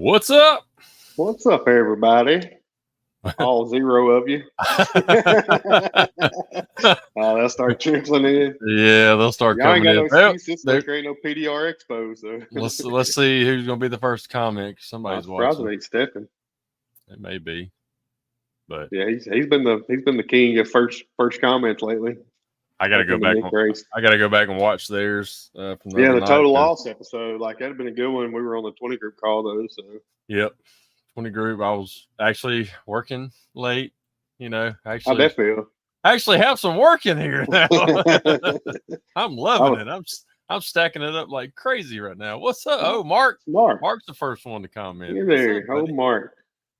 What's up? What's up, everybody? All zero of you. They'll start trickling in. Yeah, they'll start Y'all ain't coming got in. no excuse. There ain't no PDR Expo, so let's see who's gonna be the first to comment. Somebody's watching. Probably ain't Stephen. It may be, but yeah, he's been the king of first comments lately. I gotta go back. I gotta go back and watch theirs from the other the night, total loss episode. Like that'd have been a good one. We were on the 20 group call though. So yep, 20 group. I was actually working late. You know, how'd that feel? I actually have some work in here now. I'm loving it. I'm stacking it up like crazy right now. What's up? Oh, Mark. Mark's the first one to comment. You're there. Oh, Mark.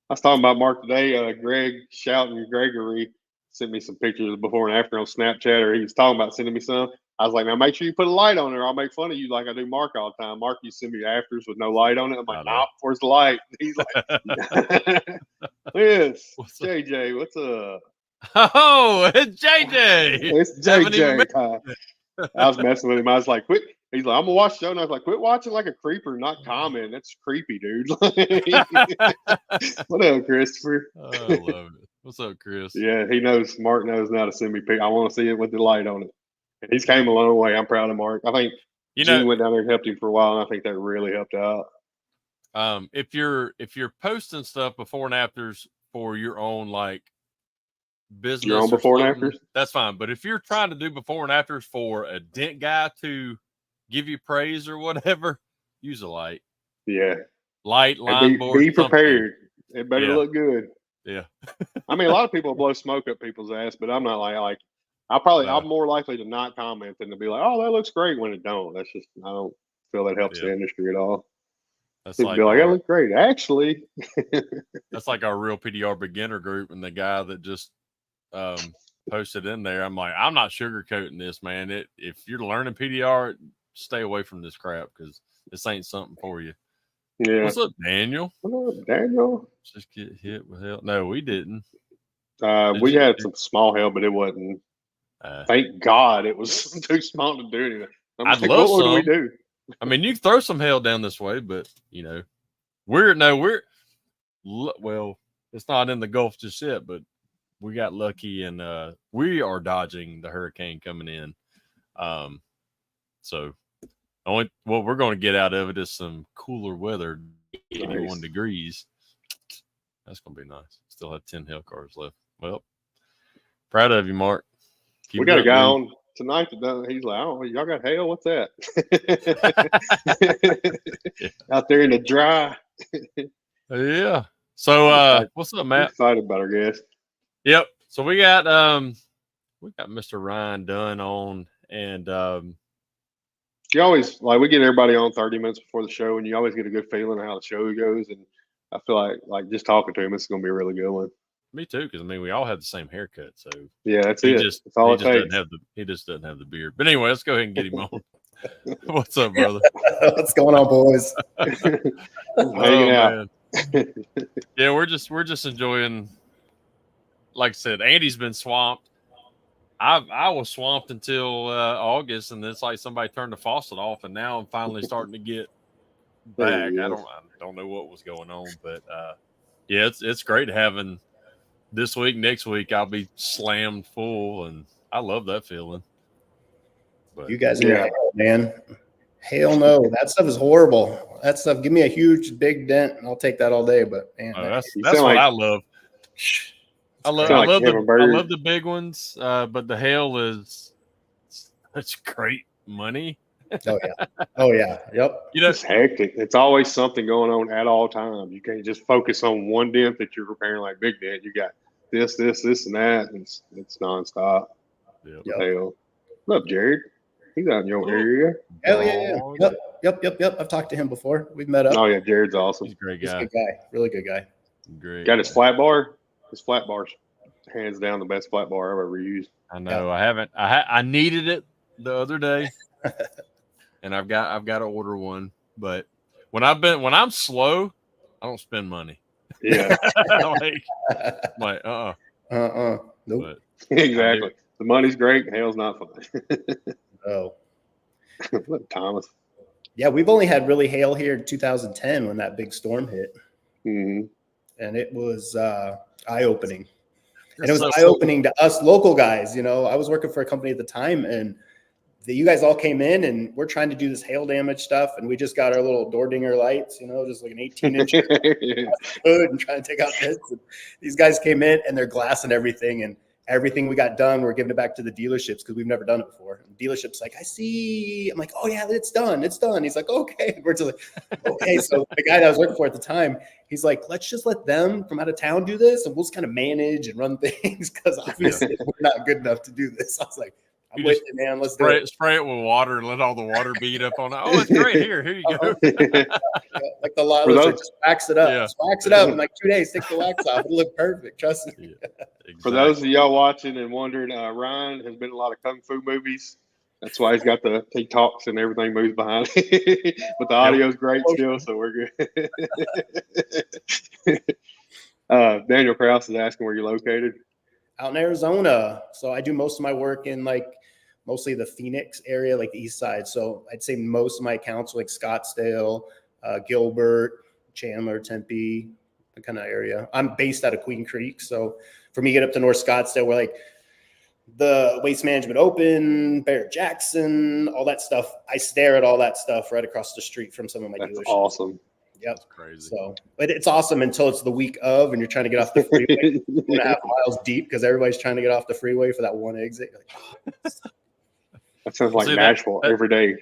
I was talking about Mark today. Greg Shouting Gregory sent me some pictures before and after on Snapchat, or he was talking about sending me some. I was like, now make sure you put a light on it, or I'll make fun of you like I do Mark all the time. Mark, you send me afters with no light on it. I'm like, nah, where's the light? He's like, yes, JJ, what's up? Oh, it's JJ. It's JJ. I was messing with him. I was like, quit. He's like, I'm gonna watch the show, and I was like, quit watching like a creeper, not comment. That's creepy, dude. What up, Christopher? Oh, I love it. What's up, Chris? Yeah, he knows. Mark knows now to send me pictures. I want to see it with the light on it. And he's came a long way. I'm proud of Mark. I think Gene went down there and helped him for a while, and I think that really helped out. If you're posting stuff before and afters for your own like business, your own before and afters, that's fine. But if you're trying to do before and afters for a dent guy to give you praise or whatever, use a light. Yeah, light line board. Be prepared. It better look good. Yeah. I mean, a lot of people blow smoke up people's ass, but I'm not like I'm more likely to not comment than to be like, oh, that looks great when it don't. That's just, I don't feel that helps the industry at all. That's like, be like, that looks great. Actually, that's like our real PDR beginner group, and the guy that just posted in there, I'm like, I'm not sugarcoating this, man. If you're learning PDR, stay away from this crap because this ain't something for you. Yeah. What's up, Daniel? What up, Daniel? Just get hit with hell. No, we didn't. We had some small hail, but it wasn't. Thank God it was too small to do anything. I'd love what some. What do we do? I mean, you can throw some hail down this way, but you know, well, it's not in the Gulf just yet, but we got lucky and we are dodging the hurricane coming in. So only what we're going to get out of it is some cooler weather, 81 degrees. That's going to be nice. Still have 10 hail cars left. Well, proud of you, Mark. We got a guy on tonight that he's like, oh, y'all got hail? What's that? Out there in the dry. Yeah. So what's up, Matt? I'm excited about our guest. Yep. So we got Mr. Ryan Dunn on, and you always we get everybody on 30 minutes before the show, and you always get a good feeling of how the show goes. And I feel like just talking to him, it's going to be a really good one. Me too, because I mean we all have the same haircut, so yeah, that's it. That's all it takes. He just doesn't have the beard. But anyway, let's go ahead and get him on. What's up, brother? What's going on, boys? Hanging out. Yeah, we're just enjoying. Like I said, Andy's been swamped. I was swamped until August, and it's like somebody turned the faucet off, and now I'm finally starting to get back. I don't know what was going on, but yeah, it's great having this week. Next week I'll be slammed full, and I love that feeling. But you guys are hail, man. Hell no, that stuff is horrible. That stuff, give me a huge big dent, and I'll take that all day. But man, that's what I love. I love the big ones, but the hail is such great money. Oh yeah, yep. You know, it's hectic. It's always something going on at all times. You can't just focus on one dent that you're repairing, like big dent. You got this, and that. And it's nonstop. Yep. Hell. What's up, Jared? He's out in your area. Hell yeah. Yep. I've talked to him before. We've met up. Oh yeah, Jared's awesome. He's a great guy. He's a good guy. Really good guy. Great. Got his flat bar. His flat bar's hands down the best flat bar I've ever used. I know. Yeah. I haven't. I needed it the other day, and I've got to order one. But when I'm slow, I don't spend money. Yeah. Nope. But exactly. The money's great. Hell's not fun. Oh. Look, Thomas. Yeah, we've only had really hail here in 2010 when that big storm hit. Mm-hmm. And it was eye-opening. And it was So eye-opening to us local guys. You know, I was working for a company at the time, and you guys all came in, and we're trying to do this hail damage stuff, and we just got our little door dinger lights, you know, just like an 18-inch hood and trying to take out bits. And these guys came in, and they're glassing everything, and everything we got done, we're giving it back to the dealerships because we've never done it before. And the dealership's like, I see. I'm like, oh yeah, it's done. It's done. He's like, okay. We're just like, okay. So the guy that I was working for at the time, he's like, let's just let them from out of town do this, and we'll just kind of manage and run things because obviously we're not good enough to do this. I was like, I'm with you, man. Let's do it. Spray it with water and let all the water beat up on it. Oh, it's great. Here you go. Like the law, just wax it up. Yeah. Just wax it up in like 2 days. Take the wax off. It'll look perfect. Trust me. Yeah, exactly. For those of y'all watching and wondering, Ryan has been in a lot of kung fu movies. That's why he's got he talks and everything moves behind. But the audio's great still, so we're good. Daniel Krause is asking where you're located. Out in Arizona. So I do most of my work in like mostly the Phoenix area, like the east side. So I'd say most of my accounts are like Scottsdale, Gilbert, Chandler, Tempe, that kind of area. I'm based out of Queen Creek. So for me to get up to North Scottsdale, we're like the Waste Management Open, Barrett Jackson, all that stuff. I stare at all that stuff right across the street from some of my dealerships. Awesome. Yep. That's crazy. So, but it's awesome until it's the week of, and you're trying to get off the freeway 2.5 miles deep because everybody's trying to get off the freeway for that one exit. That sounds like Nashville every day.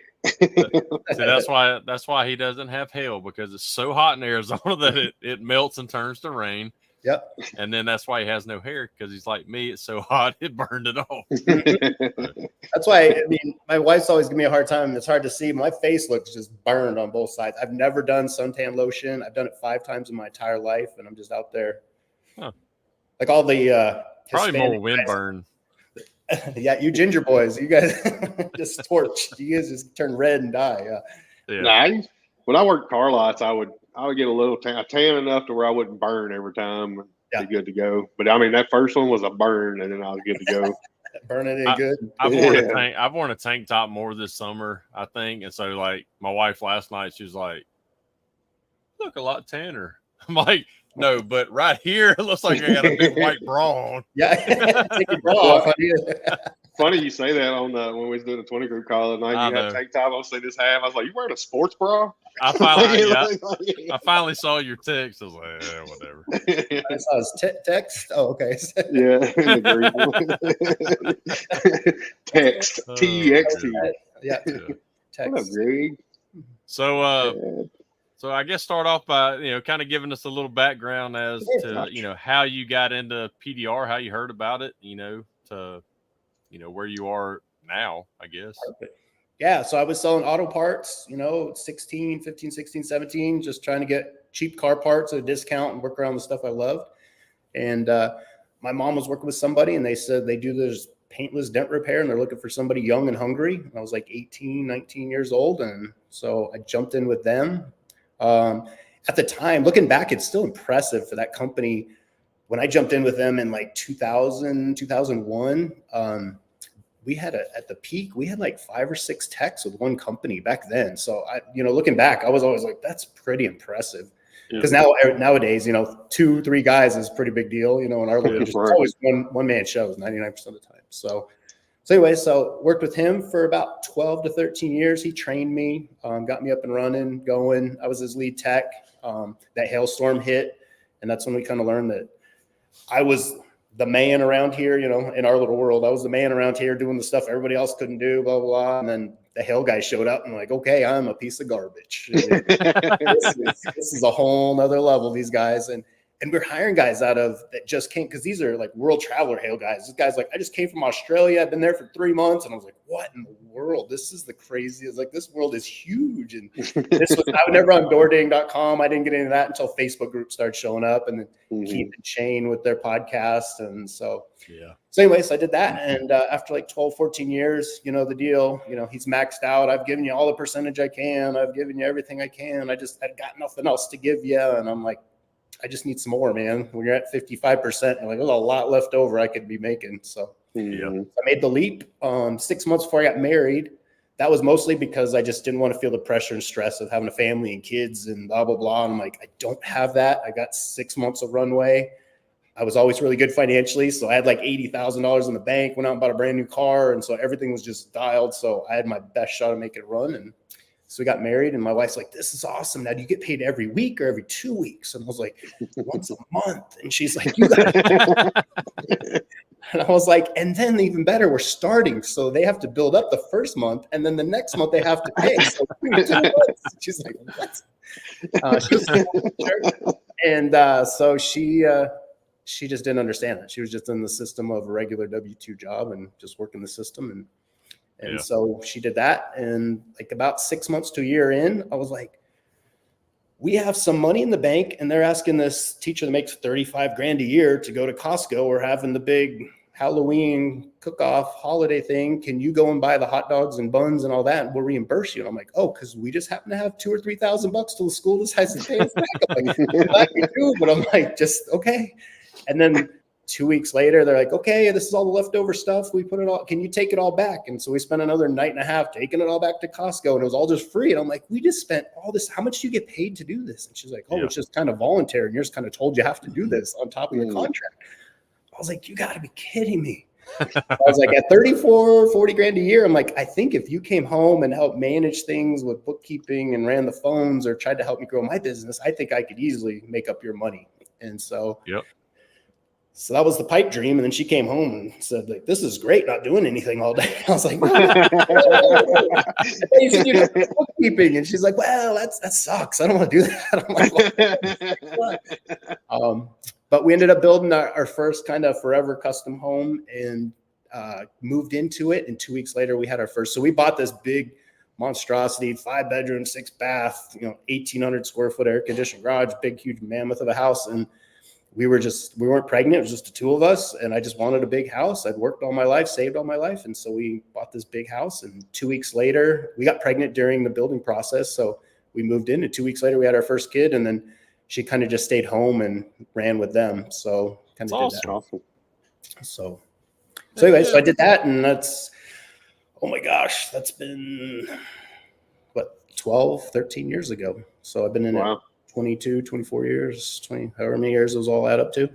That's why he doesn't have hail, because it's so hot in Arizona that it melts and turns to rain. Yep. And then that's why he has no hair, because he's like me. It's so hot it burned it off. That's why, I mean, my wife's always giving me a hard time. It's hard to see. My face looks just burned on both sides. I've never done suntan lotion. I've done it 5 times in my entire life, and I'm just out there. Huh. Like all the probably more windburn. Yeah, you ginger boys, you guys just torched. You guys just turn red and die. Yeah. Nah, when I worked car lots, I would get a little tan enough to where I wouldn't burn every time. And be good to go. But I mean, that first one was a burn, and then I was good to go. Burning ain't good. I've worn a tank top more this summer, I think. And so, like, my wife last night, she was like, "Look a lot tanner." I'm like, "No, but right here, it looks like I got a big white bra on." Yeah, take your bra off. Funny you say that on when we was doing the 20 group call the night. You had a tank top. I was saying this half. I was like, "You wearing a sports bra?" I finally saw your text. I was like, "Yeah, whatever." I saw his text. Oh, okay. Yeah. Text. T-E-X-T. Yeah. Text. What up, Greg? So, so I guess start off by, kind of giving us a little background as to, how you got into PDR, how you heard about it, to, where you are now, I guess. Perfect. Yeah. So I was selling auto parts, 15, 16, 17, just trying to get cheap car parts at a discount and work around the stuff I loved. And my mom was working with somebody, and they said they do this paintless dent repair, and they're looking for somebody young and hungry. I was like 18, 19 years old. And so I jumped in with them. At the time, looking back, it's still impressive for that company. When I jumped in with them in like 2000, 2001, we had at the peak, we had like 5 or 6 techs with one company back then. So looking back, I was always like, that's pretty impressive. Because nowadays, 2, 3 guys is a pretty big deal. In our little industry, it's always one man shows 99% of the time. So anyway, worked with him for about 12 to 13 years. He trained me, got me up and running, going. I was his lead tech. That hailstorm hit, and that's when we kind of learned that I was the man around here, in our little world. I was the man around here doing the stuff everybody else couldn't do, blah, blah, blah. And then the hail guy showed up and like, okay, I'm a piece of garbage. This is a whole nother level, these guys. And we're hiring guys out of that just came, because these are like world traveler hail guys. This guy's like, I just came from Australia. I've been there for 3 months. And I was like, what in the world? This is the craziest. Like, this world is huge. And I was never on DoorDing.com. I didn't get into that until Facebook groups started showing up, and then Keep and Shane with their podcast. And so anyway, so I did that. And after like 12, 14 years, the deal, he's maxed out. I've given you all the percentage I can. I've given you everything I can. I've got nothing else to give you. And I'm like, I just need some more, man. When you're at 55%, you're like, there's a lot left over I could be making. So I made the leap. 6 months before I got married, that was mostly because I just didn't want to feel the pressure and stress of having a family and kids and blah, blah, blah. And I'm like, I don't have that. I got 6 months of runway. I was always really good financially. So I had like $80,000 in the bank, went out and bought a brand new car. And so everything was just dialed. So I had my best shot at making it run. And so we got married, and my wife's like, this is awesome. Now, do you get paid every week or every 2 weeks? And I was like, once a month. And she's like, you got it. And I was like, and then even better, we're starting. So they have to build up the first month, and then the next month they have to pay. So 2 months. She's like, what? And so she just didn't understand that. She was just in the system of a regular W-2 job and just working the system. And so she did that. And like about 6 months to a year in, I was like, we have some money in the bank, and they're asking this teacher that makes $35,000 a year to go to Costco. We're having the big Halloween cook-off holiday thing. Can you go and buy the hot dogs and buns and all that? And we'll reimburse you. And I'm like, oh, because we just happen to have $2,000 or $3,000 till the school decides to pay us back. I'm like, glad we do, but I'm like, just okay. And then 2 weeks later, they're like, okay, this is all the leftover stuff. We put it all, can you take it all back? And so we spent another night and a half taking it all back to Costco, and it was all just free. And I'm like, we just spent all this. How much do you get paid to do this? And she's like, oh, it's just kind of voluntary. And you're just kind of told you have to do this on top of your contract. I was like, you got to be kidding me. I was like, at 34, 40 grand a year, I'm like, I think if you came home and helped manage things with bookkeeping and ran the phones or tried to help me grow my business, I think I could easily make up your money. And so, so that was the pipe dream. And then she came home and said, like, this is great, not doing anything all day. I was like, no. You said you're doing bookkeeping. And she's like, well, that sucks. I don't want to do that. I'm like, well. But we ended up building our first kind of forever custom home and moved into it. And 2 weeks later, we had our first. So we bought this big monstrosity, 5-bedroom, 6-bath, 1,800 square foot air conditioned garage, big, huge mammoth of a house. And we weren't pregnant. It was just the two of us. And I just wanted a big house. I'd worked all my life, saved all my life. And so we bought this big house. And 2 weeks later, we got pregnant during the building process. So we moved in, and 2 weeks later, we had our first kid. And then she kind of just stayed home and ran with them. So kind of did that. Awesome. So anyway, so I did that, and that's, oh my gosh, that's been what, 12, 13 years ago. So I've been in it 22, 24 years, 20, however many years those all add up to.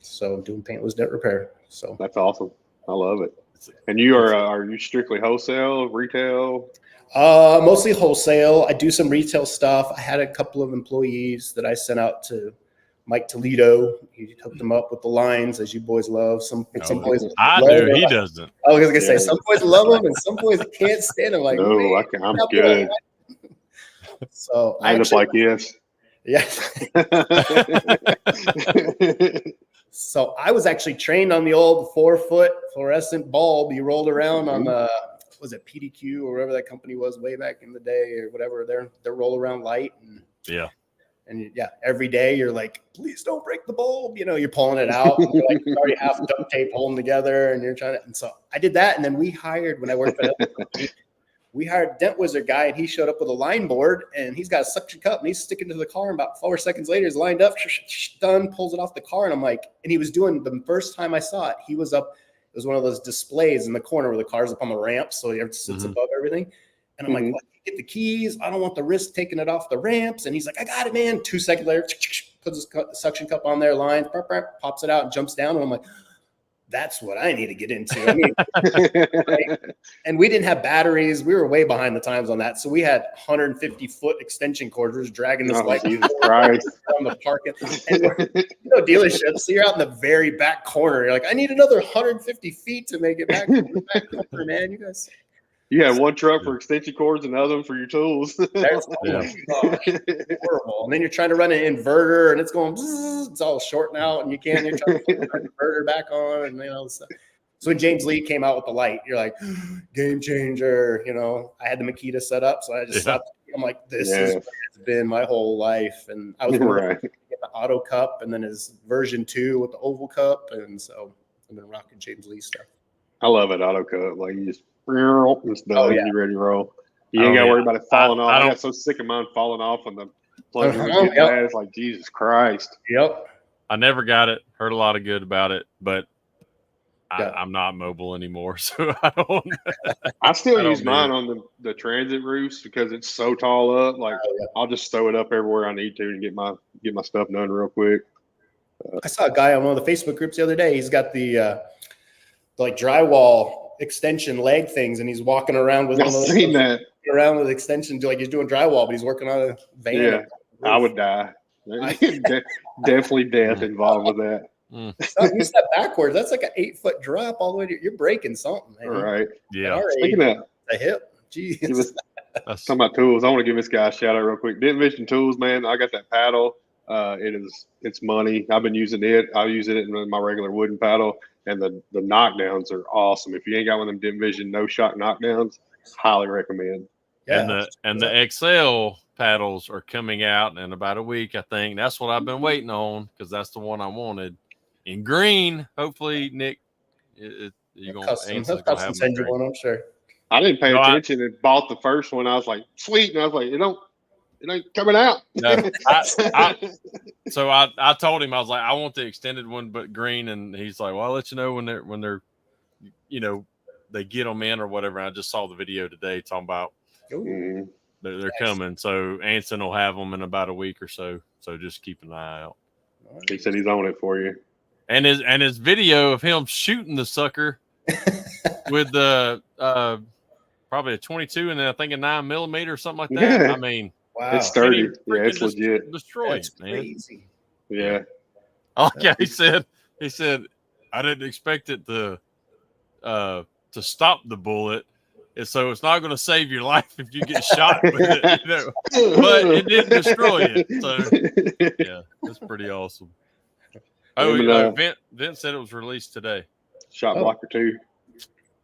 So doing paintless dent repair. So that's awesome. I love it. And you are you strictly wholesale, retail? Mostly wholesale. I do some retail stuff. I had a couple of employees that I sent out to Mike Toledo. He hooked them up with the lines, as you boys love. Some boys I do. He doesn't. I was gonna say some boys love them and some boys can't stand them. Like, no, I'm good. So I end up like this. Yeah. So I was actually trained on the old 4-foot fluorescent bulb you rolled around on the, was it PDQ or whatever that company was way back in the day or whatever, their roll around light. And every day you're like, please don't break the bulb. You're pulling it out. And you're like, it's already half duct tape holding together, and you're trying to. And so I did that, and then we hired, when I worked for that company, we hired a Dent Wizard guy, and he showed up with a line board, and he's got a suction cup, and he's sticking to the car. And about 4 seconds later, he's lined up, done, pulls it off the car, and I'm like, and he was doing, the first time I saw it, he was up. It was one of those displays in the corner where the car's up on the ramp, so it sits above everything. And I'm like, get the keys. I don't want the risk taking it off the ramps. And he's like, I got it, man. 2 seconds later, puts his suction cup on there, lines, pops it out, and jumps down. And I'm like, that's what I need to get into. I mean, right? And we didn't have batteries. We were way behind the times on that. So we had 150-foot extension cords dragging this light on the parking. And dealerships. So you're out in the very back corner. You're like, I need another 150 feet to make it back to the back corner, man. You guys. You had one truck for extension cords and another one for your tools. That's horrible. And then you're trying to run an inverter, and it's going, it's all shorting out, and you're trying to put the inverter back on, and all this stuff. So when James Lee came out with the light, you're like, game changer. I had the Makita set up, so I just stopped. I'm like, this is what it's been my whole life. And I was going to get the auto cup, and then his version 2 with the oval cup, and so I've been rocking James Lee stuff. I love it, auto cup. Like, you just it's done. You're ready to roll. You ain't got to worry about it falling off. I got so sick of mine falling off on the plug. It's like, Jesus Christ. Yep. I never got it. Heard a lot of good about it, but I'm not mobile anymore, so I don't. I still I don't use mine on the transit roofs because it's so tall up. Like I'll just throw it up everywhere I need to and get my stuff done real quick. I saw a guy on one of the Facebook groups the other day. He's got the like drywall extension leg things, and he's walking around with one of those. Seen that. Around with extensions, like he's doing drywall, but he's working on a van. Yeah, I would die. Definitely death involved with that. You step backwards. That's like an 8-foot drop all the way to. You're breaking something, man. Right. Yeah. Speaking of a hip, jeez. Talking about tools, I want to give this guy a shout out real quick. Denton Vision Tools, man. I got that paddle. It's money. I've been using it. I use it in my regular wooden paddle, and the knockdowns are awesome. If you ain't got one of them Denton Vision no shock knockdowns, highly recommend. Yeah. And the XL paddles are coming out in about a week, I think. That's what I've been waiting on because that's the one I wanted in green. Hopefully, Nick, you're going to send you one. I'm sure. I didn't pay attention and bought the first one. I was like, sweet, and I was like, it ain't coming out. No, so I told him, I was like, I want the extended one, but green, and he's like, well, I'll let you know when they're they get them in or whatever. And I just saw the video today talking about. They're coming, so Anson will have them in about a week or so. So just keep an eye out. He said he's on it for you. And his video of him shooting the sucker with the probably a 22 and then I think a 9mm or something like that. Yeah. I mean, wow, it's sturdy. Yeah, it's legit. Destroyed, man. Crazy. Yeah. Oh yeah, he said I didn't expect it to stop the bullet. So it's not going to save your life if you get shot with it, but it did destroy it. So yeah, that's pretty awesome. Oh, Vince said it was released today. Shot Blocker 2.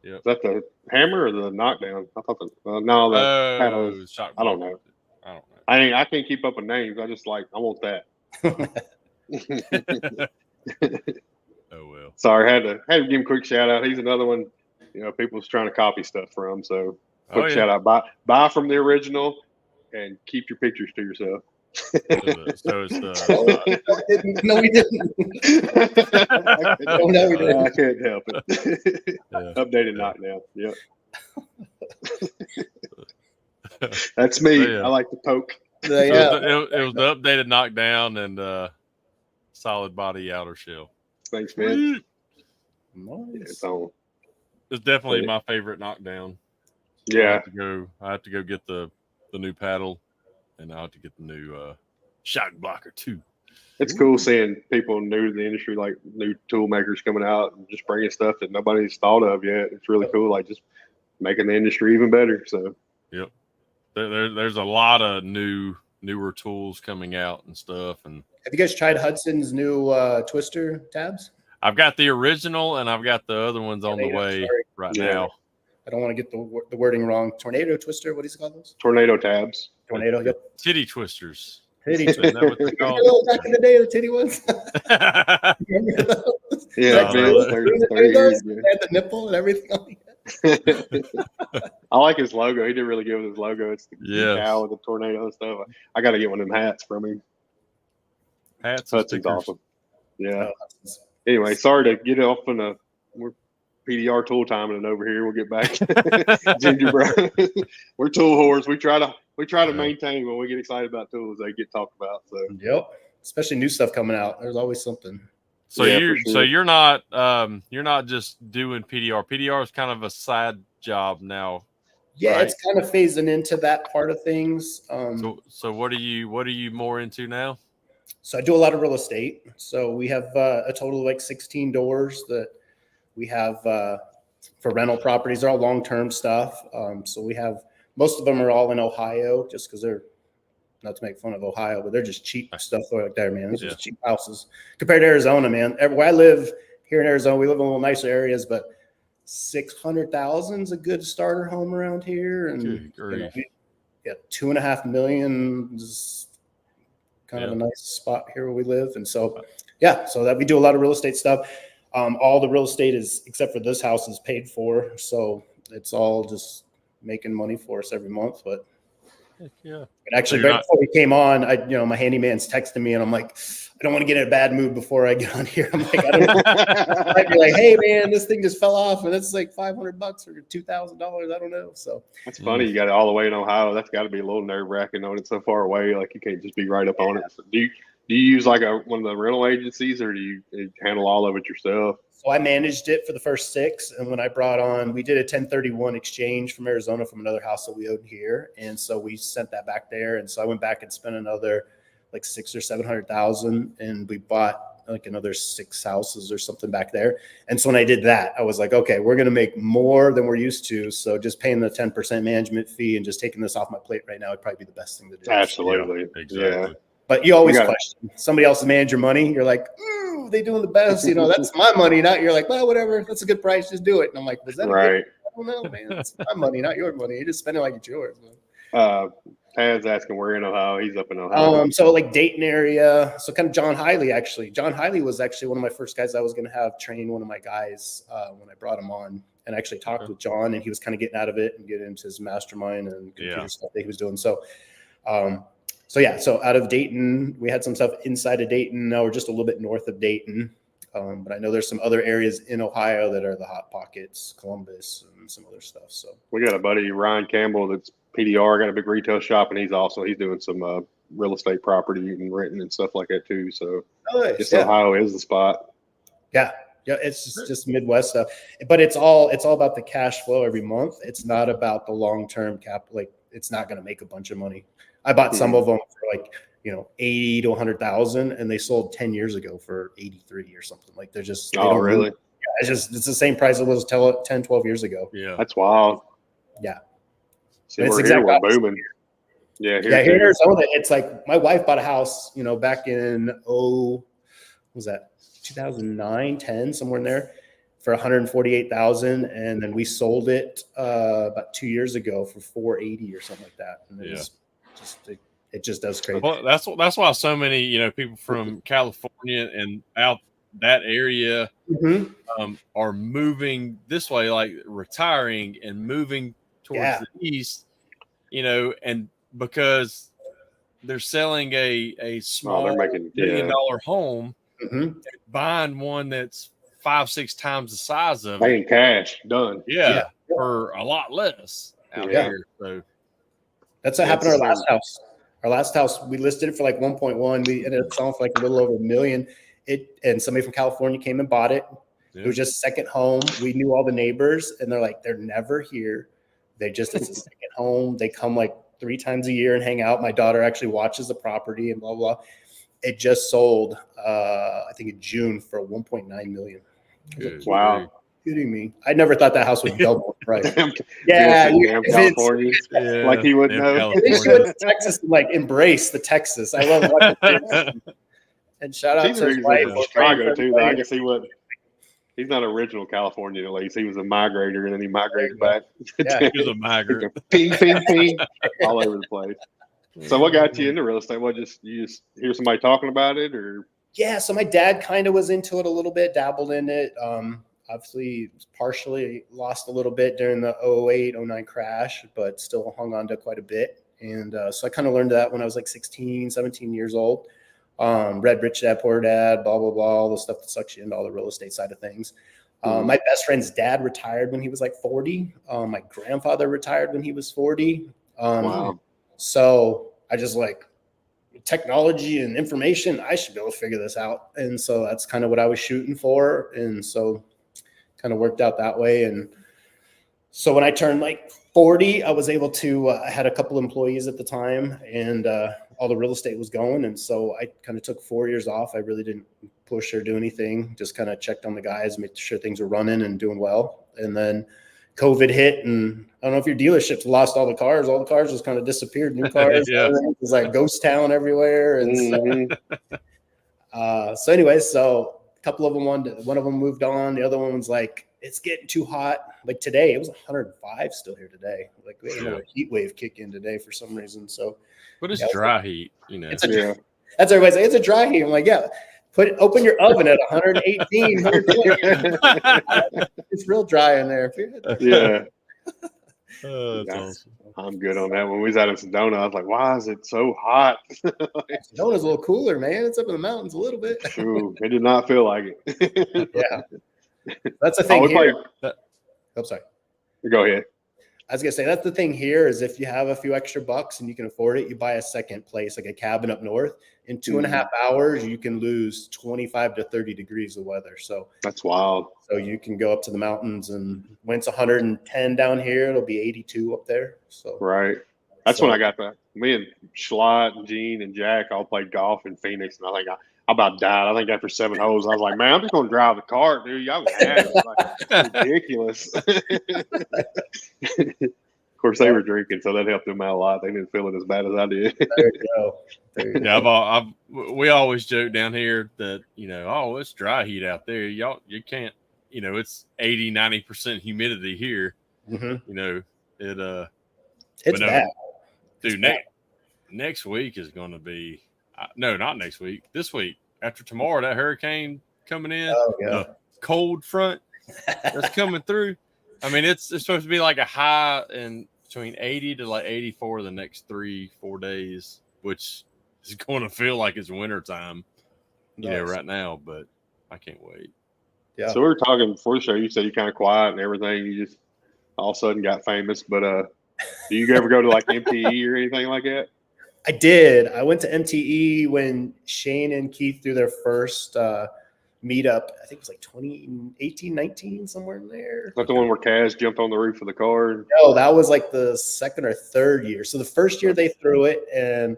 Yeah. Is that the hammer or the knockdown? I thought paddle. Shot I don't know. I can't keep up with names. I want that. Oh well. Sorry, had to give him a quick shout out. He's another one. People's trying to copy stuff from. So quick shout out. Buy from the original and keep your pictures to yourself. So it's the no, we didn't. No, we didn't. I can't help it. Updated knockdown. Yep. That's me. I like to poke. It was the updated knockdown and solid body outer shell. Thanks, man. Nice. It's definitely my favorite knockdown. Yeah. I have to go get the new paddle, and I have to get the new Shock Blocker 2. It's cool seeing people new to the industry, like new tool makers coming out and just bringing stuff that nobody's thought of yet. It's really cool, like just making the industry even better. So, yep, there's a lot of newer tools coming out and stuff. And have you guys tried Hudson's new twister tabs? I've got the original, and I've got the other ones on the way now. I don't want to get the wording wrong. Tornado twister. What do you call those? Tornado tabs. Tornado. Yep. Titty twisters. Titty twisters. Back in the day, the titty ones. Yeah, 30 years ago. Had the nipple and everything. I like his logo. He didn't really give his logo. It's the cow with the tornado and stuff. I got to get one of them hats from him. Hats. That's awesome. Yeah. Anyway, sorry to get off on we're PDR tool timing it over here. We'll get back. Ginger bro. We're tool whores. We try to maintain when we get excited about tools, they get talked about. So yep. Especially new stuff coming out. There's always something. So you're not just doing PDR. PDR is kind of a side job now. Yeah, right? It's kind of phasing into that part of things. So what are you more into now? So I do a lot of real estate. So we have a total of like 16 doors that we have for rental properties. They're all long-term stuff. So we have most of them are all in Ohio, just because they're not to make fun of Ohio, but they're just cheap stuff like there, man. It's just cheap houses compared to Arizona, man. Everywhere I live here in Arizona, we live in a little nicer areas, but 600,000 is a good starter home around here, and $2.5 million is kind of a nice spot here where we live. And so, so that we do a lot of real estate stuff. All the real estate is, except for this house, is paid for. So it's all just making money for us every month. But actually, right before we came on, my handyman's texting me, and I'm like, don't want to get in a bad mood before I get on here. I'm like, I don't know. I'd be like, hey man, this thing just fell off and it's like $500 or $2,000. I don't know. So that's funny. You got it all the way in Ohio. That's got to be a little nerve wracking knowing it's so far away. Like you can't just be right up on it. So do you use like one of the rental agencies, or do you handle all of it yourself? So I managed it for the first 6. And when I brought on, we did a 1031 exchange from Arizona from another house that we owned here. And so we sent that back there. And so I went back and spent another like $600,000 or $700,000. And we bought like another 6 houses or something back there. And so when I did that, I was like, okay, we're going to make more than we're used to. So just paying the 10% management fee and just taking this off my plate right now would probably be the best thing to do. Absolutely. Yeah, exactly. Yeah. But you always question somebody else to manage your money. You're like, they doing the best. You know, that's my money. Not you're like, well, whatever. That's a good price. Just do it. And I'm like, was that right? I don't know, man. It's my money, not your money. You just spend it like it's yours. Tad's asking where in Ohio. He's up in Ohio. So like Dayton area. So kind of John Hiley, actually. John Hiley was actually one of my first guys I was going to have train one of my guys when I brought him on. And I actually talked with John, and he was kind of getting out of it and getting into his mastermind and computer stuff that he was doing. So, so out of Dayton, we had some stuff inside of Dayton. Now we're just a little bit north of Dayton. But I know there's some other areas in Ohio that are the hot pockets, Columbus and some other stuff. So we got a buddy, Ryan Campbell, that's PDR, got a big retail shop, and he's doing some real estate property and renting and stuff like that too. So Ohio is the spot. Yeah. Yeah, it's just Midwest stuff, but it's all about the cash flow every month. It's not about the long-term cap. Like it's not going to make a bunch of money. I bought some of them for like, 80 to 100,000, and they sold 10 years ago for 83 or something. Like they're just, they don't really? Yeah, it's the same price it was 10, 12 years ago. Yeah. That's wild. Yeah. See, we're booming. Yeah. Here's some of it. It's like my wife bought a house, back in, what was that? 2009, 10, somewhere in there for 148,000. And then we sold it about 2 years ago for 480 or something like that. And it just does crazy. Well, that's why so many, people from California and out that area are moving this way, like retiring and moving towards the east, and because they're selling a small $1 million home, buying one that's 5-6 times the size of paying cash, done. Yeah, for a lot less out here. So that's what happened to our last house. Our last house, we listed it for like 1.1. We ended up selling for like a little over $1 million. And somebody from California came and bought it. Yeah. It was just second home. We knew all the neighbors, and they're like, they're never here. It's a second home. They come like 3 times a year and hang out. My daughter actually watches the property and blah, blah. It just sold, I think in June for $1.9 million. Wow. Kidding me. I never thought that house would double in price. California. Like he would know. At least she went to Texas and like embrace the Texas. I love watching and shout out to his wife. Chicago too. I guess he's not original Californian, at least. He was a migrator, and then he migrated back. Yeah, he was a migrant. Ping, ping, ping, all over the place. So what got you into real estate? You just hear somebody talking about it, or? Yeah, so my dad kind of was into it a little bit, dabbled in it. Obviously, partially lost a little bit during the 08, 09 crash, but still hung on to quite a bit. And so I kind of learned that when I was like 16, 17 years old. Read Rich Dad, Poor Dad, blah, blah, blah, all the stuff that sucks you into all the real estate side of things. My best friend's dad retired when he was like 40. My grandfather retired when he was 40. Wow. So I just like technology and information, I should be able to figure this out. And so that's kind of what I was shooting for. And so kind of worked out that way. And so when I turned like 40, I was able to, I had a couple employees at the time, and all the real estate was going. And so I kind of took 4 years off. I really didn't push or do anything, just kind of checked on the guys, made sure things were running and doing well. And then COVID hit, and I don't know if your dealerships lost all the cars just kind of disappeared. New cars. It was like ghost town everywhere. And so anyway, so a couple of them, one of them moved on. The other one was like, it's getting too hot. Like today, it was 105 still here today. Like we had a heat wave kick in today for some reason. So, but it's dry heat, That's everybody's like, it's a dry heat. I'm like, yeah. Open your oven at 118, 120. It's real dry in there. Yeah. That's awesome. I'm good on that. When we was out in Sedona, I was like, why is it so hot? Sedona's a little cooler, man. It's up in the mountains a little bit. True. It did not feel like it. Yeah. That's the thing we here. played. I'm sorry. Go ahead. I was gonna say that's the thing here is if you have a few extra bucks and you can afford it, you buy a second place, like a cabin up north. In 2.5 hours, you can lose 25 to 30 degrees of weather. So that's wild. So you can go up to the mountains, and when it's 110 down here, it'll be 82 up there. So right. That's when I got that. Me and Schlott and Gene and Jack all played golf in Phoenix, and I think I about died. I think after 7 holes, I was like, man, I'm just going to drive the cart, dude. Y'all had it. Like, ridiculous. Of course, they were drinking, so that helped them out a lot. They didn't feel it as bad as I did. There you go. Yeah, we always joke down here that, oh, it's dry heat out there. You can't, it's 80-90% humidity here. Mm-hmm. It's bad. Dude, next week is going to be no, not next week. This week, after tomorrow, that hurricane coming in, the cold front that's coming through. I mean, it's supposed to be like a high in between 80 to like 84 the next 3-4 days, which is going to feel like it's wintertime, right now. But I can't wait. Yeah. So we were talking before the show. You said you're kind of quiet and everything. You just all of a sudden got famous. But do you ever go to like MTE or anything like that? I did. I went to MTE when Shane and Keith threw their first meetup. I think it was like 2018, 19, somewhere in there. Is that the one where Kaz jumped on the roof of the car? No, that was like the second or third year. So the first year they threw it, and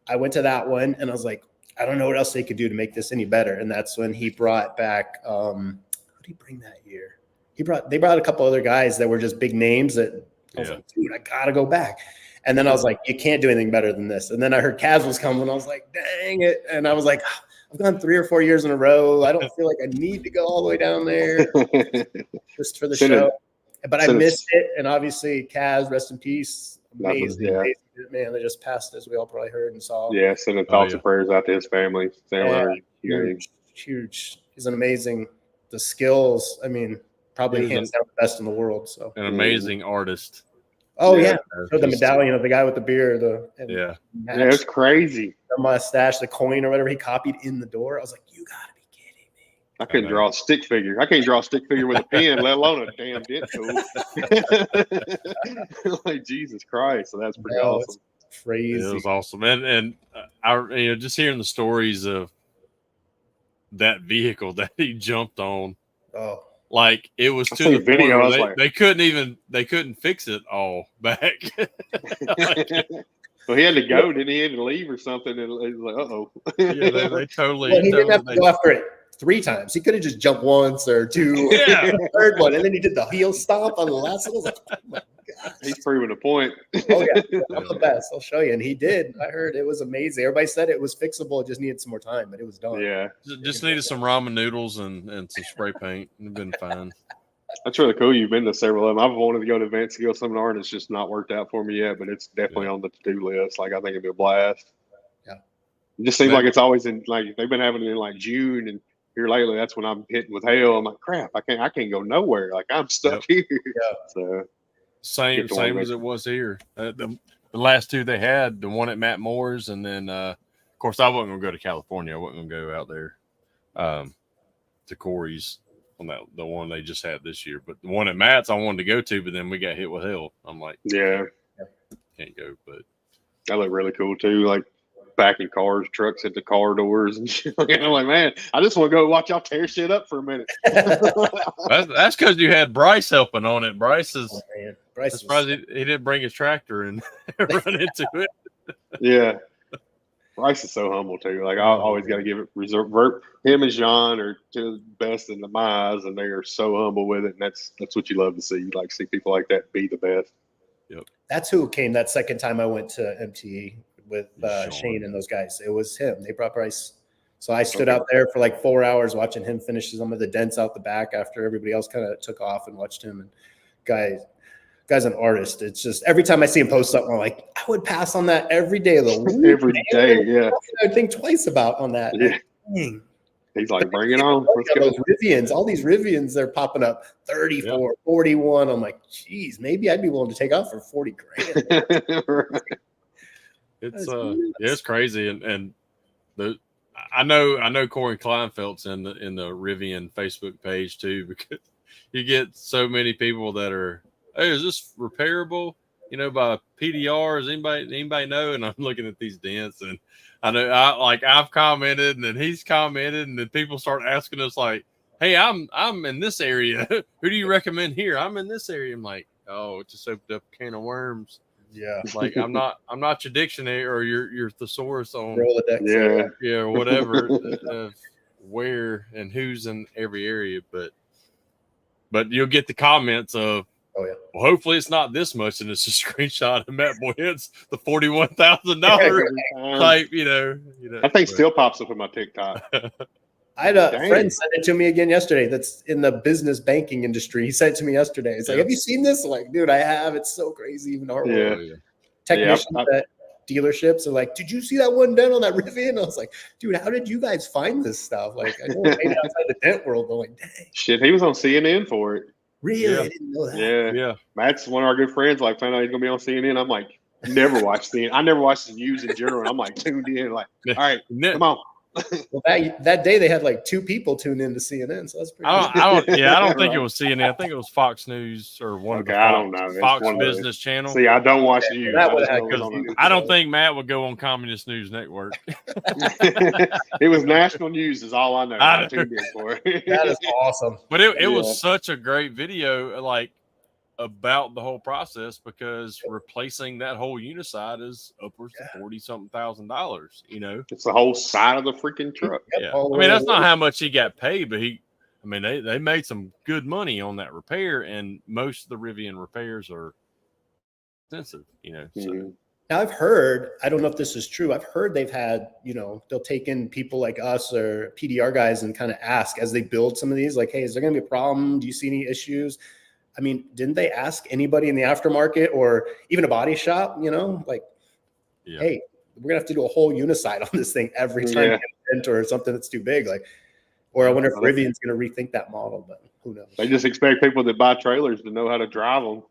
I went to that one, and I was like, I don't know what else they could do to make this any better. And that's when he brought back who did he bring that year? They brought a couple other guys that were just big names that I was like, dude, I gotta go back. And then I was like, you can't do anything better than this. And then I heard Kaz was coming. I was like, dang it. And I was like, I've gone 3 or 4 years in a row. I don't feel like I need to go all the way down there just for the show. But I missed it. And obviously, Kaz, rest in peace. Amazing, amazing man. They just passed, as we all probably heard and saw. Yeah, sending thoughts and prayers out to his family. Huge. He's an amazing. The skills, I mean, probably hands down the best in the world. So an amazing artist. Oh yeah, so the medallion of the guy with the beard. Yeah, it's crazy. The mustache, the coin or whatever he copied in the door. I was like, you gotta be kidding me. I couldn't draw a stick figure. I can't draw a stick figure with a pen, let alone a damn dent tool. Like Jesus Christ! So that's pretty awesome. Crazy. It was awesome, and I just hearing the stories of that vehicle that he jumped on. Oh. Like it was to the video. Point where they couldn't fix it all back. Well, he had to go, didn't he? He had to leave or something. And it was like, uh-oh. Yeah, they totally. Well, he didn't have to go after it 3 times. He could have just jumped once or 2. Yeah. Third one, and then he did the heel stomp on the last one. I was like, oh my gosh. He's proving a point. Oh yeah, I'm the best. I'll show you. And he did. I heard it was amazing. Everybody said it was fixable. It just needed some more time, but it was done. Yeah. Just needed some ramen noodles and some spray paint. It'd been fine. That's really cool. You've been to several of them. I've wanted to go to advanced skill seminar, and it's just not worked out for me yet. But it's definitely on the to-do list. Like I think it'd be a blast. Yeah. It just seems like it's always in like they've been having it in like June, and here lately that's when I'm hitting with hell. I'm like, crap, I can't go nowhere. Like I'm stuck here. Yeah. So same as it was here. The last 2 they had, the one at Matt Moore's, and then of course I wasn't gonna go to California. I wasn't gonna go out there to Corey's. On the one they just had this year, but the one at Matt's I wanted to go to, but then we got hit with hell. I'm like, yeah, can't go. But that looked really cool too, like backing cars, trucks at the car doors and shit. And I'm like, man, I just want to go watch y'all tear shit up for a minute. That's because you had Bryce helping on it. Bryce is surprised he didn't bring his tractor and run into it. Yeah. Bryce is so humble too. Like I always got to give it him and Jean are two of the best in my eyes, and they are so humble with it. And that's what you love to see. You like to see people like that be the best. Yep. That's who came that second time I went to MTE with Shane and those guys. It was him. They brought Bryce. So I stood out there for like 4 hours watching him finish some of the dents out the back after everybody else kind of took off and watched him. And guy's an artist. It's just every time I see him post something, I'm like, I would pass on that every day of the week. Every day, yeah. I would think twice about on that. Yeah. Dang. He's like, bring it on. Let's go. Those Rivians, all these Rivians, they're popping up 34, 41. I'm like, geez, maybe I'd be willing to take off for 40 grand. It's crazy, and I know Corey Kleinfeld's in the Rivian Facebook page too, because you get so many people that are, hey, is this repairable? By PDR? Does anybody know? And I'm looking at these dents, and I know I've commented, and then he's commented, and then people start asking us like, hey, I'm in this area. Who do you recommend here? I'm in this area. I'm like, oh, it just opened up a can of worms. Yeah. Like I'm not your dictionary or your thesaurus on Rolodex. Yeah, whatever where and who's in every area, but you'll get the comments of, oh yeah, well, hopefully it's not this much, and it's a screenshot of Matt Boyette's the $41,000 type, That thing still pops up in my TikTok. I had a friend send it to me again yesterday that's in the business banking industry. He sent it to me yesterday. It's like, have you seen this? I'm like, dude, I have. It's so crazy. Even our world. Technicians at dealerships are like, did you see that one dent on that Rivian? I was like, dude, how did you guys find this stuff? Like, I know it's made outside the dent world, but like, dang. Shit, he was on CNN for it. Really? I didn't know that. Yeah. Matt's one of our good friends. Like, found out he's gonna be on CNN. I'm like, never watched CNN. I never watched the news in general. I'm like tuned in. Like, all right, come on. Well, that day they had like 2 people tuned in to CNN, so that's pretty. I don't think it was CNN. I think it was Fox News or one of the I don't know. Fox Business Channel. See, I don't watch the news. I don't think Matt would go on Communist News Network. It was national news, is all I know. I tuned in for it. That is awesome. But it was such a great video, like, about the whole process, because replacing that whole uniside is upwards to $40-something thousand. It's the whole side of the freaking truck. Yeah, I mean, that's not how much he got paid, but they made some good money on that repair, and most of the Rivian repairs are expensive. So. Now I've heard, I don't know if this is true, I've heard they've had, they'll take in people like us or PDR guys and kind of ask as they build some of these, like, hey, is there going to be a problem? Do you see any issues? I mean, didn't they ask anybody in the aftermarket or even a body shop, like, hey, we're going to have to do a whole uniside on this thing every time you get a dent or something that's too big. Like, or I wonder if Rivian's going to rethink that model, but who knows? They just expect people that buy trailers to know how to drive them.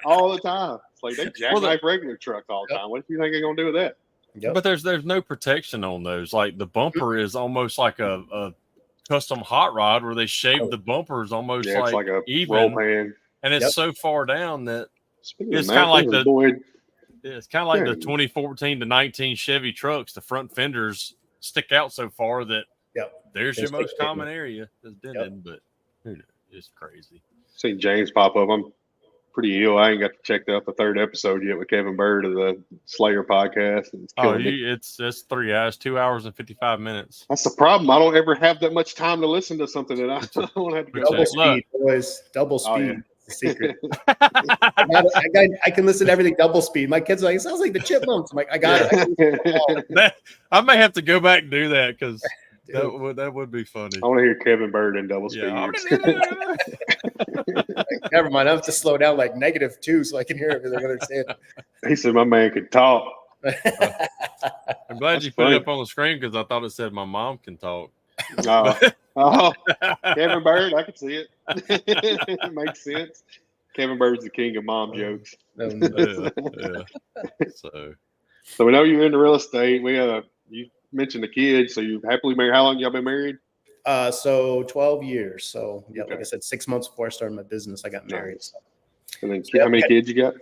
All the time. It's like they jackknife regular trucks all the time. What do you think they're going to do with that? Yep. But there's no protection on those. Like the bumper is almost like a custom hot rod where they shave the bumpers almost like a even, roll pan. And it's so far down that it's kind of like the 2014 to 19 Chevy trucks. The front fenders stick out so far that there's your most common area that's dented, but who knows? It's crazy. Seen James pop up. I'm pretty ill. I ain't got to check out the 3rd episode yet with Kevin Bird of the Slayer podcast. It's 3 hours, 2 hours and 55 minutes. That's the problem. I don't ever have that much time to listen to something that I don't have to go. Double speed, boys. Double speed. The secret. I can listen to everything double speed. My kids are like, it sounds like the Chipmunks. I'm like, I got it. I may have to go back and do that because that would be funny. I want to hear Kevin Bird in double speed. Never mind. I have to slow down like -2 so I can hear everything. I understand. He said my man could talk. I'm glad you put it up on the screen because I thought it said my mom can talk. Kevin Bird, I can see it. It makes sense. Kevin Bird's the king of mom jokes. So we know you're into real estate. You mentioned the kids, so you happily married. How long y'all been married? So 12 years. So like I said, 6 months before I started my business, I got married. So. And then how many kids you got?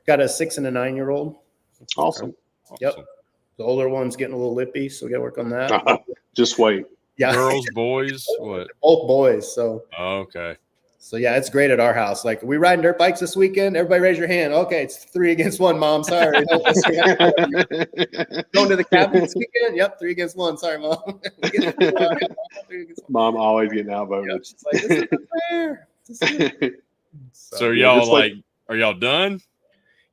Got a 6 and a 9-year-old. Awesome. Yep. The older one's getting a little lippy, so we got to work on that. Just wait. Yeah. Girls, boys, what? Both boys. So. Okay. So yeah, it's great at our house. Like, we riding dirt bikes this weekend. Everybody raise your hand. Okay, it's 3 against 1, Mom. Sorry. Going to the cabin this weekend? Yep, 3 against 1. Sorry, Mom. Mom always getting outvoted. Yep, she's like, this isn't fair. So y'all are y'all done?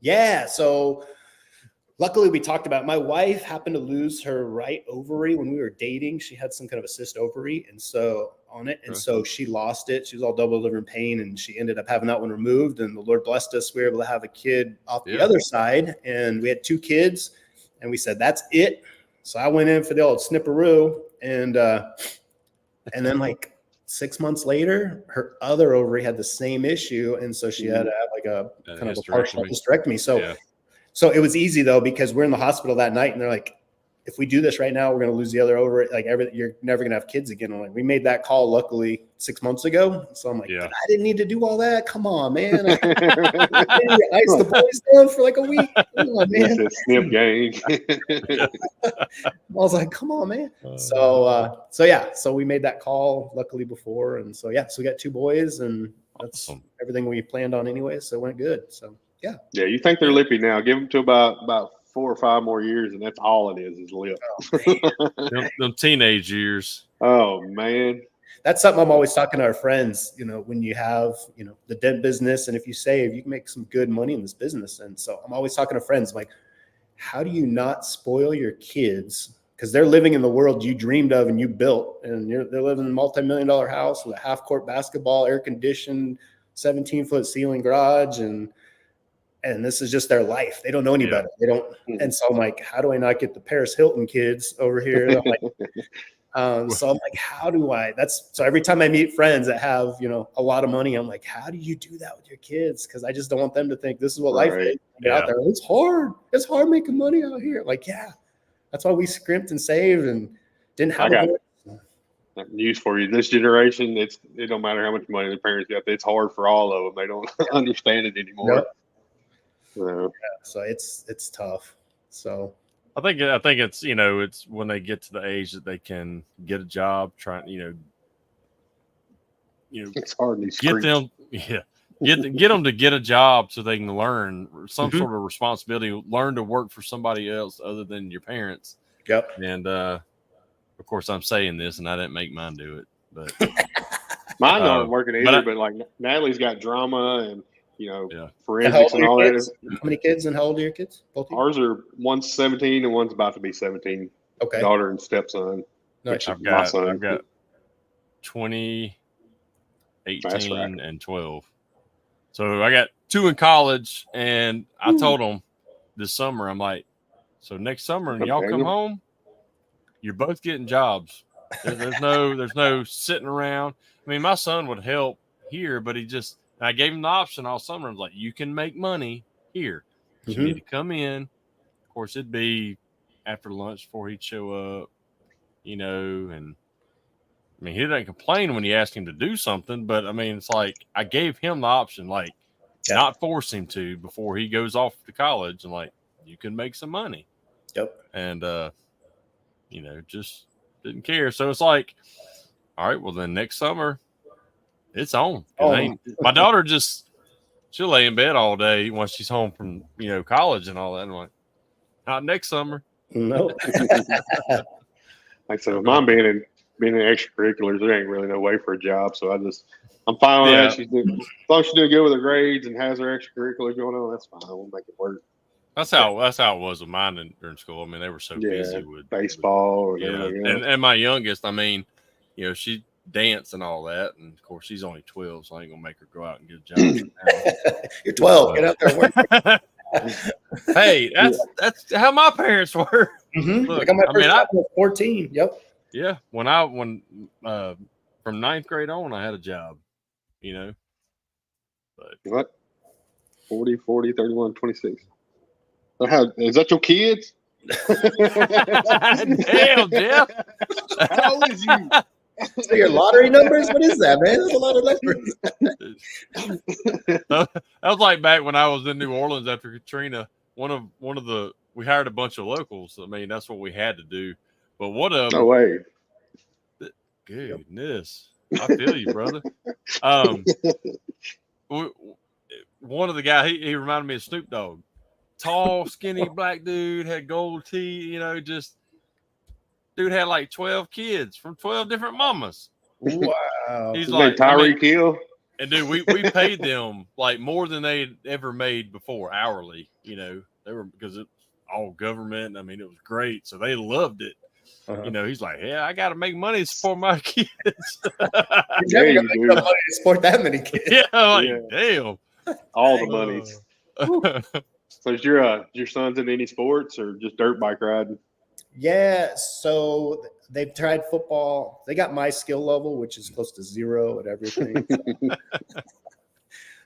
Yeah. So luckily we talked about, my wife happened to lose her right ovary when we were dating. She had some kind of a cyst ovary and so she lost it. She was all double liver in pain, and she ended up having that one removed, and the Lord blessed us. We were able to have a kid off the other side, and we had 2 kids, and we said, that's it. So I went in for the old snipperoo, and then like 6 months later, her other ovary had the same issue, and so she had to have like a kind of a partial hysterectomy. So it was easy though, because we're in the hospital that night, and they're like, if we do this right now, we're going to lose the other ovary. Like you're never going to have kids again. I'm like, we made that call luckily 6 months ago. So I'm like, I didn't need to do all that. Come on, man. I iced the boys down for like a week. Come on, man. Snip gang. I was like, come on, man. So we made that call luckily before. And so, so we got 2 boys, and that's everything we planned on anyway. So it went good. So, yeah. Yeah. You think they're lippy now. Give them to about 4 or 5 more years, and that's all it is lip. Them teenage years. Oh, man. That's something I'm always talking to our friends, when you have, the dent business, and if you save, you can make some good money in this business. And so I'm always talking to friends, like, how do you not spoil your kids? Because they're living in the world you dreamed of and you built, and they're living in a multi-million-dollar house with a half-court basketball, air-conditioned, 17-foot ceiling garage, and this is just their life. They don't know any better. They don't. And so I'm like, how do I not get the Paris Hilton kids over here? I'm like, so I'm like, how do I? So every time I meet friends that have, a lot of money, I'm like, how do you do that with your kids? Because I just don't want them to think this is what life is. Get out there. It's hard. It's hard making money out here. Like, that's why we scrimped and saved and didn't have. News for you. This generation, it don't matter how much money the parents got. It's hard for all of them. They don't understand it anymore. Yep. So it's tough. So I think it's it's when they get to the age that they can get a job, it's hard to get them get them to get a job so they can learn some sort of responsibility, learn to work for somebody else other than your parents. Yep. And of course I'm saying this, and I didn't make mine do it, but mine aren't working either. But like Natalie's got drama and forensics and all that. How many kids, and how old are your kids? Both Ours are, one's 17 and one's about to be 17. Okay. Daughter and stepson. Nice. I've got 20, 18, and 12. So I got 2 in college, and I told them this summer, I'm like, so next summer when y'all come home, you're both getting jobs. There's no sitting around. I mean, my son would help here, but I gave him the option all summer. I was like, you can make money here. You need to come in. Of course, it'd be after lunch before he'd show up, and I mean, he didn't complain when you asked him to do something, but I mean, it's like I gave him the option, like not force him to before he goes off to college, and like, you can make some money. Yep. And, just didn't care. So it's like, all right, well then next summer, it's on. My daughter she'll lay in bed all day once she's home from, college and all that. And I'm like, not next summer. No. Like I said, mom being in extracurriculars, there ain't really no way for a job. So I'm fine with that. As long as she's doing good with her grades and has her extracurriculars going on, that's fine. We'll make it work. That's how it was with mine during school. I mean, they were so busy with baseball or everything else. And my youngest, I mean, she dance and all that, and of course she's only 12, so I ain't gonna make her go out and get a job. You're 12. Get out there and work. Hey, that's how my parents were. Look, I was 14. Yep. Yeah, when from 9th grade on, I had a job. But what? 40, 31, 26. Is that your kids? Damn, Jeff. How old is you? So your lottery numbers? What is that, man? That's a lot of numbers. That was like back when I was in New Orleans after Katrina. We hired a bunch of locals. I mean, that's what we had to do. But what a no way. Goodness. I feel you, brother. One of the guys, he reminded me of Snoop Dogg. Tall, skinny black dude, had gold teeth, dude had like 12 kids from 12 different mamas. Wow. He's like Tyreek Hill. And dude, we paid them like more than they'd ever made before hourly. They were, because it's all government. I mean, it was great. So they loved it. He's like, yeah, I got to make money to support my kids. You're never going to make enough money to support that many kids. Damn. All the monies. So is your son's in any sports or just dirt bike riding? Yeah, so they've tried football. They got my skill level, which is close to 0 at everything.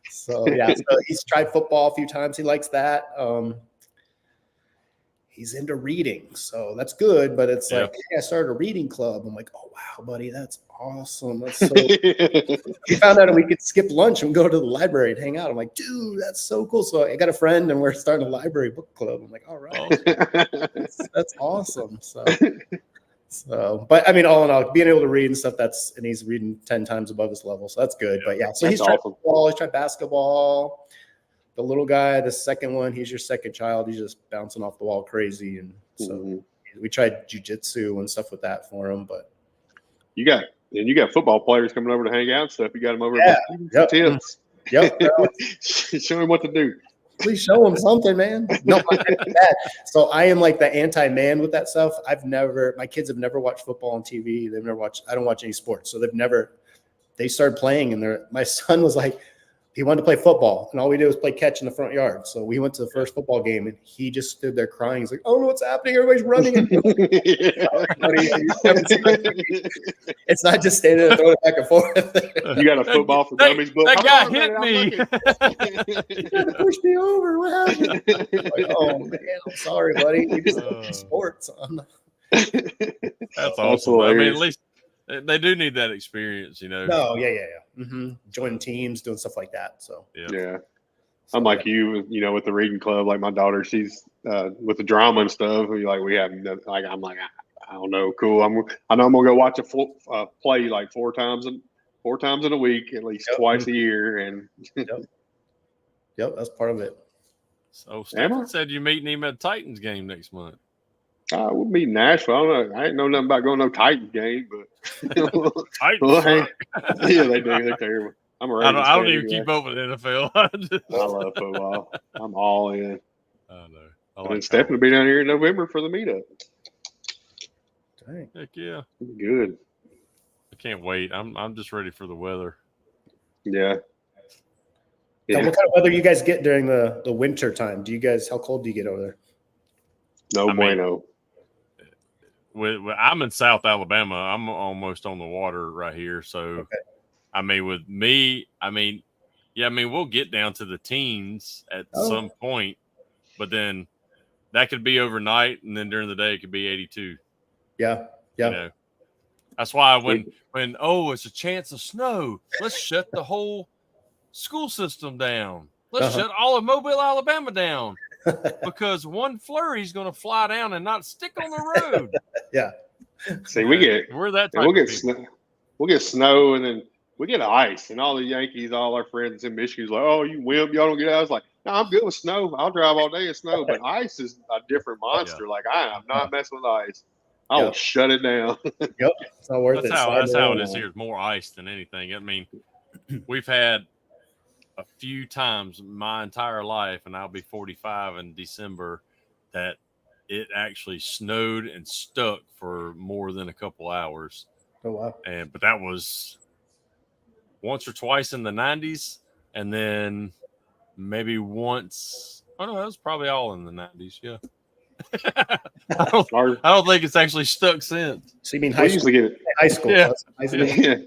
So he's tried football a few times. He likes that. He's into reading, so that's good. But it's like, hey, I started a reading club. I'm like, oh wow, buddy, that's awesome. That's so. He found out we could skip lunch and go to the library and hang out. I'm like, dude, that's so cool. So I got a friend, and we're starting a library book club. I'm like, all right, that's awesome. So, but I mean, all in all, being able to read and stuff, and he's reading 10 times above his level, so that's good. But yeah, so he's tried football, he's tried basketball. The little guy, the second one, he's your second child. He's just bouncing off the wall crazy. And so we tried jujitsu and stuff with that for him. But you got football players coming over to hang out and stuff. You got them over at tips. Yep. Show him what to do. Please show him something, man. No, so I am like the anti-man with that stuff. My kids have never watched football on TV. I don't watch any sports. So they started playing, and my son was like, he wanted to play football, and all we did was play catch in the front yard. So we went to the first football game, and he just stood there crying. He's like, "Oh no, what's happening? Everybody's running!" It's not just standing there throwing it back and forth. You got a football for dummies book. That guy hit me. He tried to push me over. What happened? Like, oh man, I'm sorry, buddy. We just play sports. That's awesome. I mean, at least they do need that experience, you know. No, yeah. Joining teams, doing stuff like that. So yeah. I'm like you know, with the reading club. Like my daughter, she's with the drama and stuff. We have like I'm like I don't know, cool. I know I'm gonna go watch a play like four times in a week, at least twice a year, and yep, that's part of it. So Stephen said you're meeting him at Titans game next month. We'll meet in Nashville. I don't know. I ain't know nothing about going to no Titans game, but Titans. Yeah, they do. They're terrible. I'm a Ravens I don't even keep up with NFL. I love football. I'm all in. I know. And then Stephen will be down here in November for the meetup. Dang. Heck yeah. Good. I can't wait. I'm just ready for the weather. Yeah. What kind of weather you guys get during the winter time? How cold do you get over there? No bueno. I'm in South Alabama. I'm almost on the water right here. So, I mean, with me, we'll get down to the teens at some point, but then that could be overnight, and then during the day it could be 82. Yeah. You know? That's why when it's a chance of snow, let's shut the whole school system down. Let's shut all of Mobile, Alabama down. Because one flurry is going to fly down and not stick on the road. Yeah. See, we'll get snow, and then we get ice, and all the Yankees, all our friends in Michigan's like, "Oh, you wimp, y'all don't get out." I was like, "No, I'm good with snow. I'll drive all day in snow." But ice is a different monster. Yeah. Like I am not messing with ice. I will shut it down. Yep, it's not worth it. That's how it is here. It's more ice than anything. I mean, we've had a few times my entire life, and I'll be 45 in December, that it actually snowed and stuck for more than a couple hours. Oh wow! But that was once or twice in the 90s, and then maybe once. Oh no, that was probably all in the 90s. Yeah. I don't think it's actually stuck since. So you mean high school? High school? Yeah.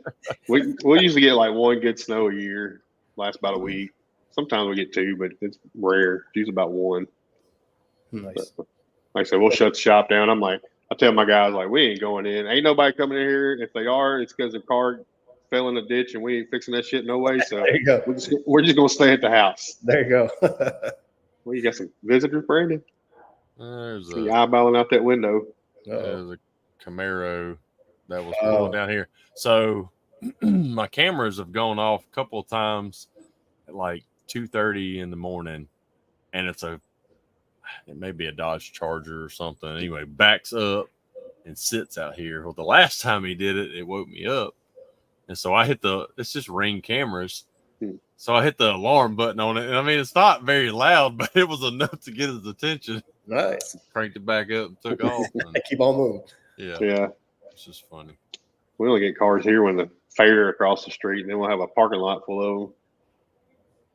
We'll usually get like one good snow a year. Lasts about a week. Sometimes we get two, but it's rare. It's usually about one. Nice. But, like I said, we'll shut the shop down. I'm like, I tell my guys, like, we ain't going in. Ain't nobody coming in here. If they are, it's because their car fell in a ditch, and we ain't fixing that shit no way. So there you go. We're just gonna stay at the house. There you go. Well, you got some visitors, Brandon? There's eyeballing out that window. There's a Camaro that was going down here. So my cameras have gone off a couple of times at like 2:30 in the morning, and it may be a Dodge Charger or something. Anyway, backs up and sits out here. Well, the last time he did it, it woke me up, and so I hit it's just Ring cameras. So I hit the alarm button on it, and I mean it's not very loud, but it was enough to get his attention. Nice. Cranked it back up and took off. Keep on moving. Yeah. It's just funny. We only get cars here when the fair across the street, and then we'll have a parking lot full of them.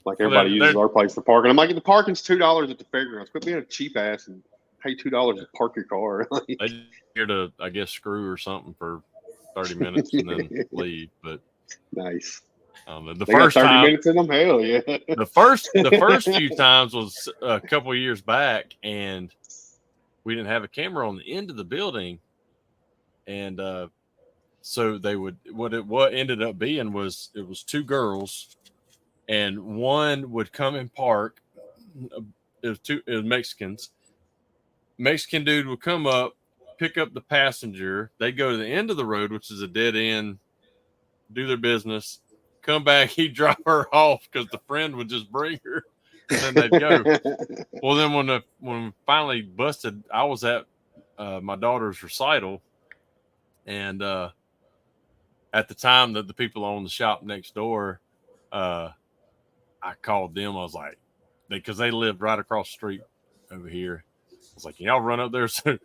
Like everybody uses our place for parking. I'm like, the parking's $2 at the fairgrounds. Quit being a cheap ass and pay $2 to park your car. They here to, I guess, screw or something for 30 minutes and then leave. But Nice. the They got first 30 time, minutes in them. Hell yeah. the first few times was a couple of years back, and we didn't have a camera on the end of the building, and so they would what ended up being was it was two girls, and one would come and park. It was Mexicans. Mexican dude would come up, pick up the passenger. They'd go to the end of the road, which is a dead end, do their business, come back. He'd drop her off because the friend would just bring her, and then they'd go. Well, then when we finally busted, I was at my daughter's recital, and at the time that the people own the shop next door, I called them. I was like, because they lived right across the street over here. I was like, can y'all run up there? So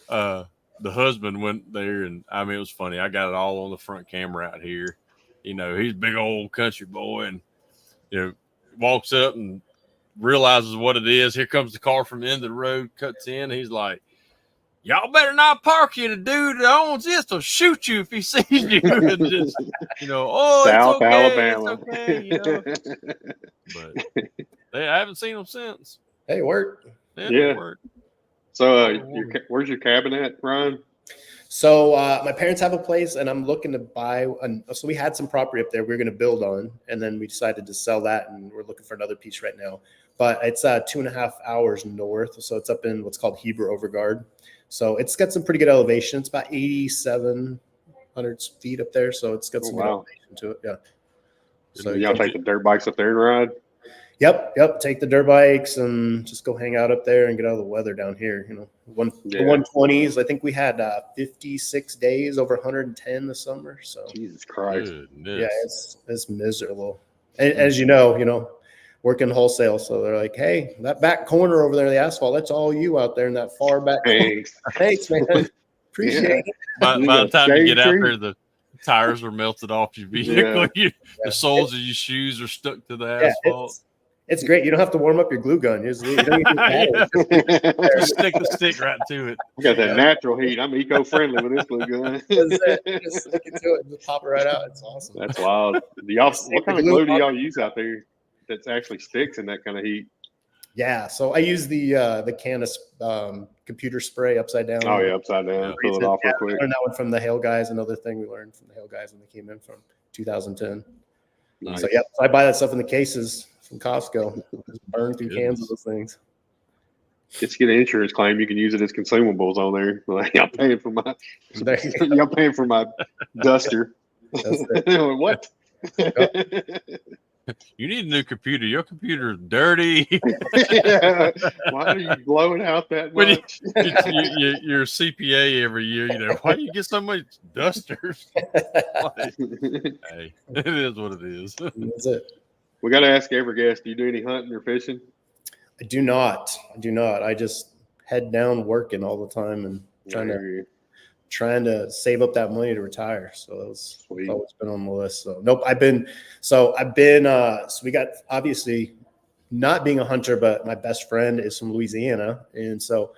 the husband went there, and I mean, it was funny. I got it all on the front camera out here. You know, he's a big old country boy, and walks up and realizes what it is. Here comes the car from the end of the road, cuts in. He's like, y'all better not park here. The dude that owns this will shoot you if he sees you. And just, oh, South it's okay, Alabama. it's okay, But I haven't seen them since. Hey, it worked. Yeah. It worked. So where's your cabin at, Ryan? So my parents have a place, and I'm looking to buy. So we had some property up there we were going to build on, and then we decided to sell that, and we're looking for another piece right now. But it's 2.5 hours north, so it's up in what's called Heber Overgard. So it's got some pretty good elevation. It's about 8,700 feet up there, so it's got some good elevation to it. Yeah. So y'all take the dirt bikes up there and ride? Yep. Take the dirt bikes and just go hang out up there and get out of the weather down here. The 120s. I think we had 56 days over 110 this summer. So Jesus Christ. Goodness. Yeah, it's miserable. And as you know, working wholesale. So they're like, hey, that back corner over there, the asphalt, that's all you out there in that far back. Thanks, man. Appreciate it. By the time you get out there, the tires are melted off your vehicle. Yeah. The soles of your shoes are stuck to the asphalt. It's great. You don't have to warm up your glue gun. You don't even Just stick the stick right to it. We got that natural heat. I'm eco-friendly with this glue gun. Just stick it to it and pop it right out. It's awesome. That's wild. What kind of glue do y'all use out there that actually sticks in that kind of heat? Yeah, so I use the can of computer spray upside down. Oh yeah, upside down. Pull it off real quick. We learned that one from the Hail guys. Another thing we learned from the Hail guys when they came in from 2010. Nice. So I buy that stuff in the cases from Costco. Just burn through cans of those things. Just get an insurance claim. You can use it as consumables on there. Like, y'all paying for my duster. That's it. What? You need a new computer. Your computer's dirty. Yeah. Why are you blowing out that much? You're a CPA every year. Why do you get so much dusters? Hey, it is what it is. That's it. We got to ask every guest, do you do any hunting or fishing? I do not. I just head down working all the time and trying to save up that money to retire. So that's always been on the list. So nope. So we got, obviously, not being a hunter, but my best friend is from Louisiana. And so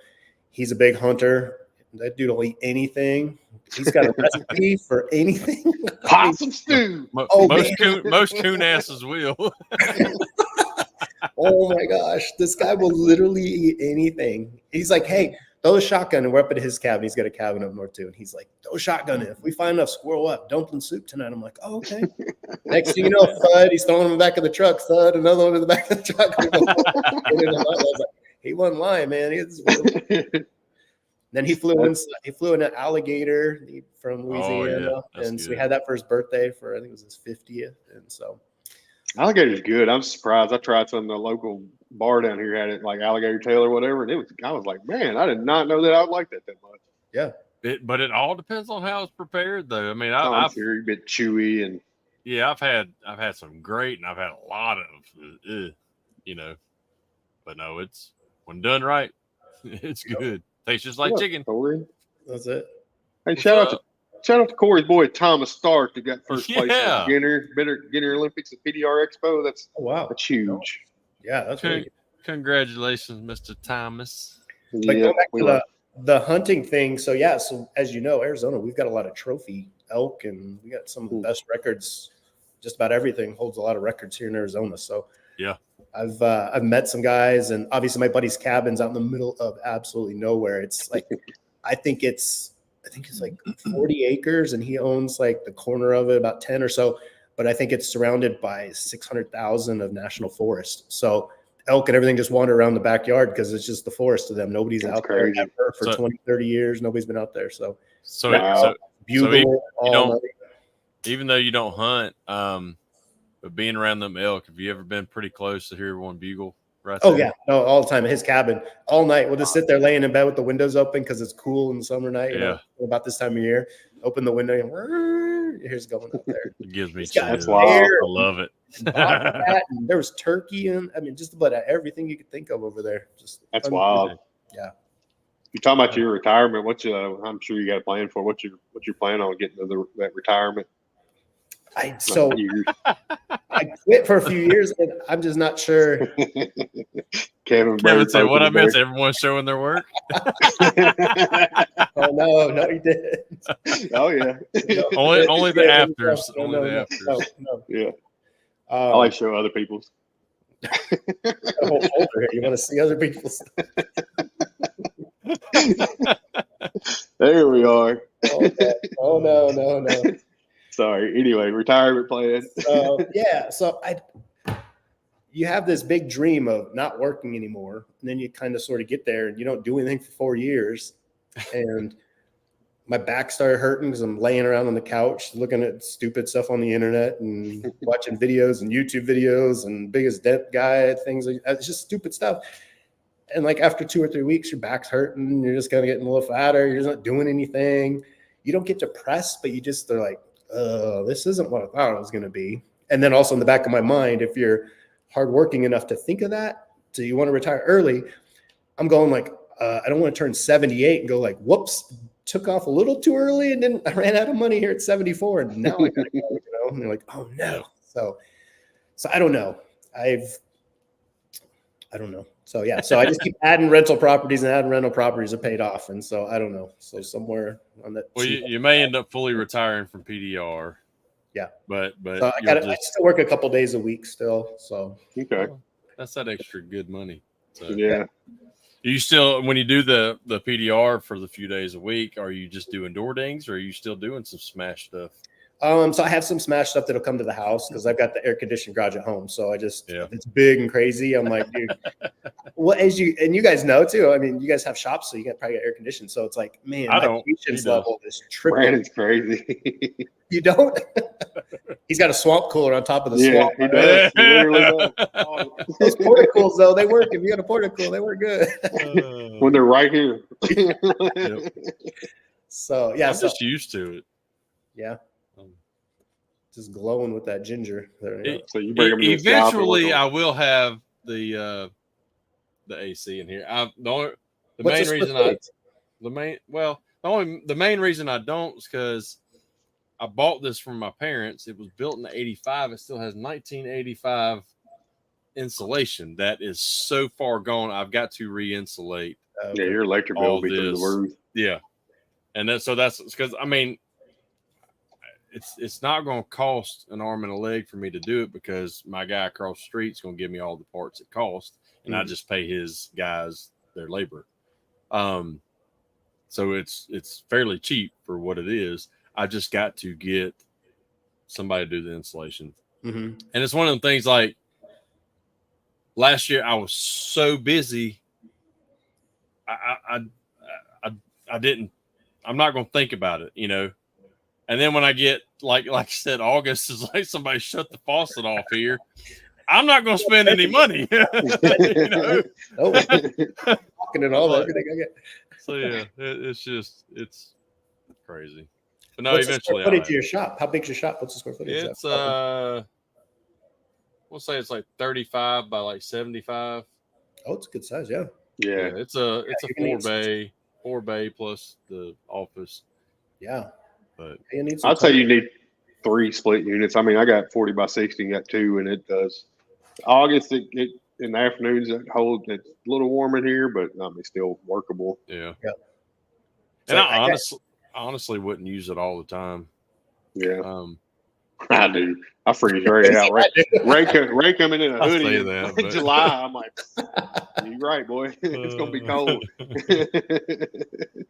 he's a big hunter. That dude will eat anything. He's got a recipe for anything. Possum stew. Most coon asses will. Oh my gosh. This guy will literally eat anything. He's like, hey, throw a shotgun. And we're up at his cabin. He's got a cabin up north too. And he's like, throw a shotgun in. If we find enough squirrel up, dumpling soup tonight. I'm like, oh, okay. Next thing you know, thud, he's throwing him in the back of the truck. Thud, another one in the back of the truck. I was like, he wasn't lying, man. Then he flew in an alligator from Louisiana. And so we had that for his birthday for, I think it was his 50th. And so alligator's good. I'm surprised. I tried some of the local bar down here had it like alligator tail or whatever. And I was like, man, I did not know that I would like that much. Yeah. But it all depends on how it's prepared though. I mean, I'm sure a bit chewy and yeah, I've had some great and I've had a lot of but no, it's when done right, it's good. Tastes just like chicken. Corey? That's it. Hey, shout out to Corey's boy Thomas Stark who got first place at Guinea Olympics at PDR Expo. That's huge. Yeah, that's really good. Congratulations, Mr. Thomas. But Yeah, going back we to love. the hunting thing. So yeah, so as you know, Arizona, we've got a lot of trophy elk, and we got some of the best records. Just about everything holds a lot of records here in Arizona. So Yeah. I've met some guys, and obviously my buddy's cabin's out in the middle of absolutely nowhere. It's like I think it's like 40 acres, and he owns like the corner of it, about 10 or so. But I think it's surrounded by 600,000 of national forest. So elk and everything just wander around the backyard because it's just the forest to them. Nobody's That's out crazy. there ever for So- 20, 30 years. Nobody's been out there. So Wow. bugle even, all don't- night. even though you don't hunt, but being around them elk, have you ever been pretty close to hear one bugle right Oh there? yeah, no, all the time at his cabin, all night. We'll just sit there laying in bed with the windows open because it's cool in the summer night. You know, about this time of year, open the window and here's going out there. It gives me It's got chills. wild. I love it. And there was turkey, and I mean, just about everything you could think of over there. Just That's wild. Yeah. You're talking about your retirement. I'm sure you got a plan for what's your plan on getting to that retirement. I quit for a few years, and I'm just not sure. Kevin said, "What I miss? Everyone's showing their work." Oh no, he didn't. Oh yeah. Only the afters. No, Only the afters. No. Yeah. I like to show other people's. Older here. You want to see other people's? There we are. Oh no. Sorry. Anyway, retirement plan. So you have this big dream of not working anymore, and then you kind of sort of get there, and you don't do anything for 4 years, and my back started hurting because I'm laying around on the couch looking at stupid stuff on the internet and watching videos and YouTube videos and biggest dent guy things. It's just stupid stuff. And like after 2 or 3 weeks, your back's hurting. You're just kind of getting a little fatter. You're just not doing anything. You don't get depressed, but they're like, this isn't what I thought it was going to be. And then also in the back of my mind, if you're hardworking enough to think of that, so you want to retire early, I'm going like, I don't want to turn 78 and go like, whoops, took off a little too early, and then I ran out of money here at 74, and now I gotta go, And you're like, oh no. So I don't know. I don't know. So yeah, so I just keep adding rental properties are paid off, and so I don't know. So somewhere on that. Well, you may end up fully retiring from PDR. Yeah, but so I still work a couple days a week still. So okay, that's that extra good money. So, yeah. You still, when you do the PDR for the few days a week, are you just doing door dings, or are you still doing some smash stuff? So I have some smash stuff that'll come to the house because I've got the air conditioned garage at home. So it's big and crazy. I'm like, dude, and you guys know too. I mean, you guys have shops, so you probably get air conditioned. So it's like, man, my patience level is triple. Brandon's crazy. You don't? He's got a swamp cooler on top of the swamp. He does. He literally does. Those portacles, though, they work. If you got a portacle, they work good. When they're right here. Yep. So yeah, I'm just used to it. Yeah. Just glowing with that ginger. So you bring them eventually, I will have the AC in here. The main reason I don't is because I bought this from my parents. It was built in '85. It still has 1985 insulation. That is so far gone. I've got to re-insulate. Yeah, your electric bill will be through the roof. Yeah, and that's because I mean, it's not going to cost an arm and a leg for me to do it because my guy across the street is going to give me all the parts it costs, and I just pay his guys their labor. So it's fairly cheap for what it is. I just got to get somebody to do the installation, and it's one of the things. Like last year, I was so busy. I didn't. I'm not going to think about it, And then when I get like I said, August is like somebody shut the faucet off here. I'm not going to spend any money. Walking and all everything I get. So yeah, it's crazy. But no, what's eventually. What's the square footage of your shop? How big's your shop? What's the square footage? It's we'll say it's like 35 by like 75. Oh, it's a good size, yeah. Yeah, it's a 4 bay plus the office. Yeah. But I'd say you need 3 split units. I mean, I got 40 by 60 and got 2, and it does. August, it in the afternoons, it's a little warm in here, but I mean, still workable. Yeah. Yeah. And I honestly wouldn't use it all the time. Yeah. I do. I freeze Ray out. Ray coming in a hoodie in July. I'm like, you're right, boy. It's gonna be cold.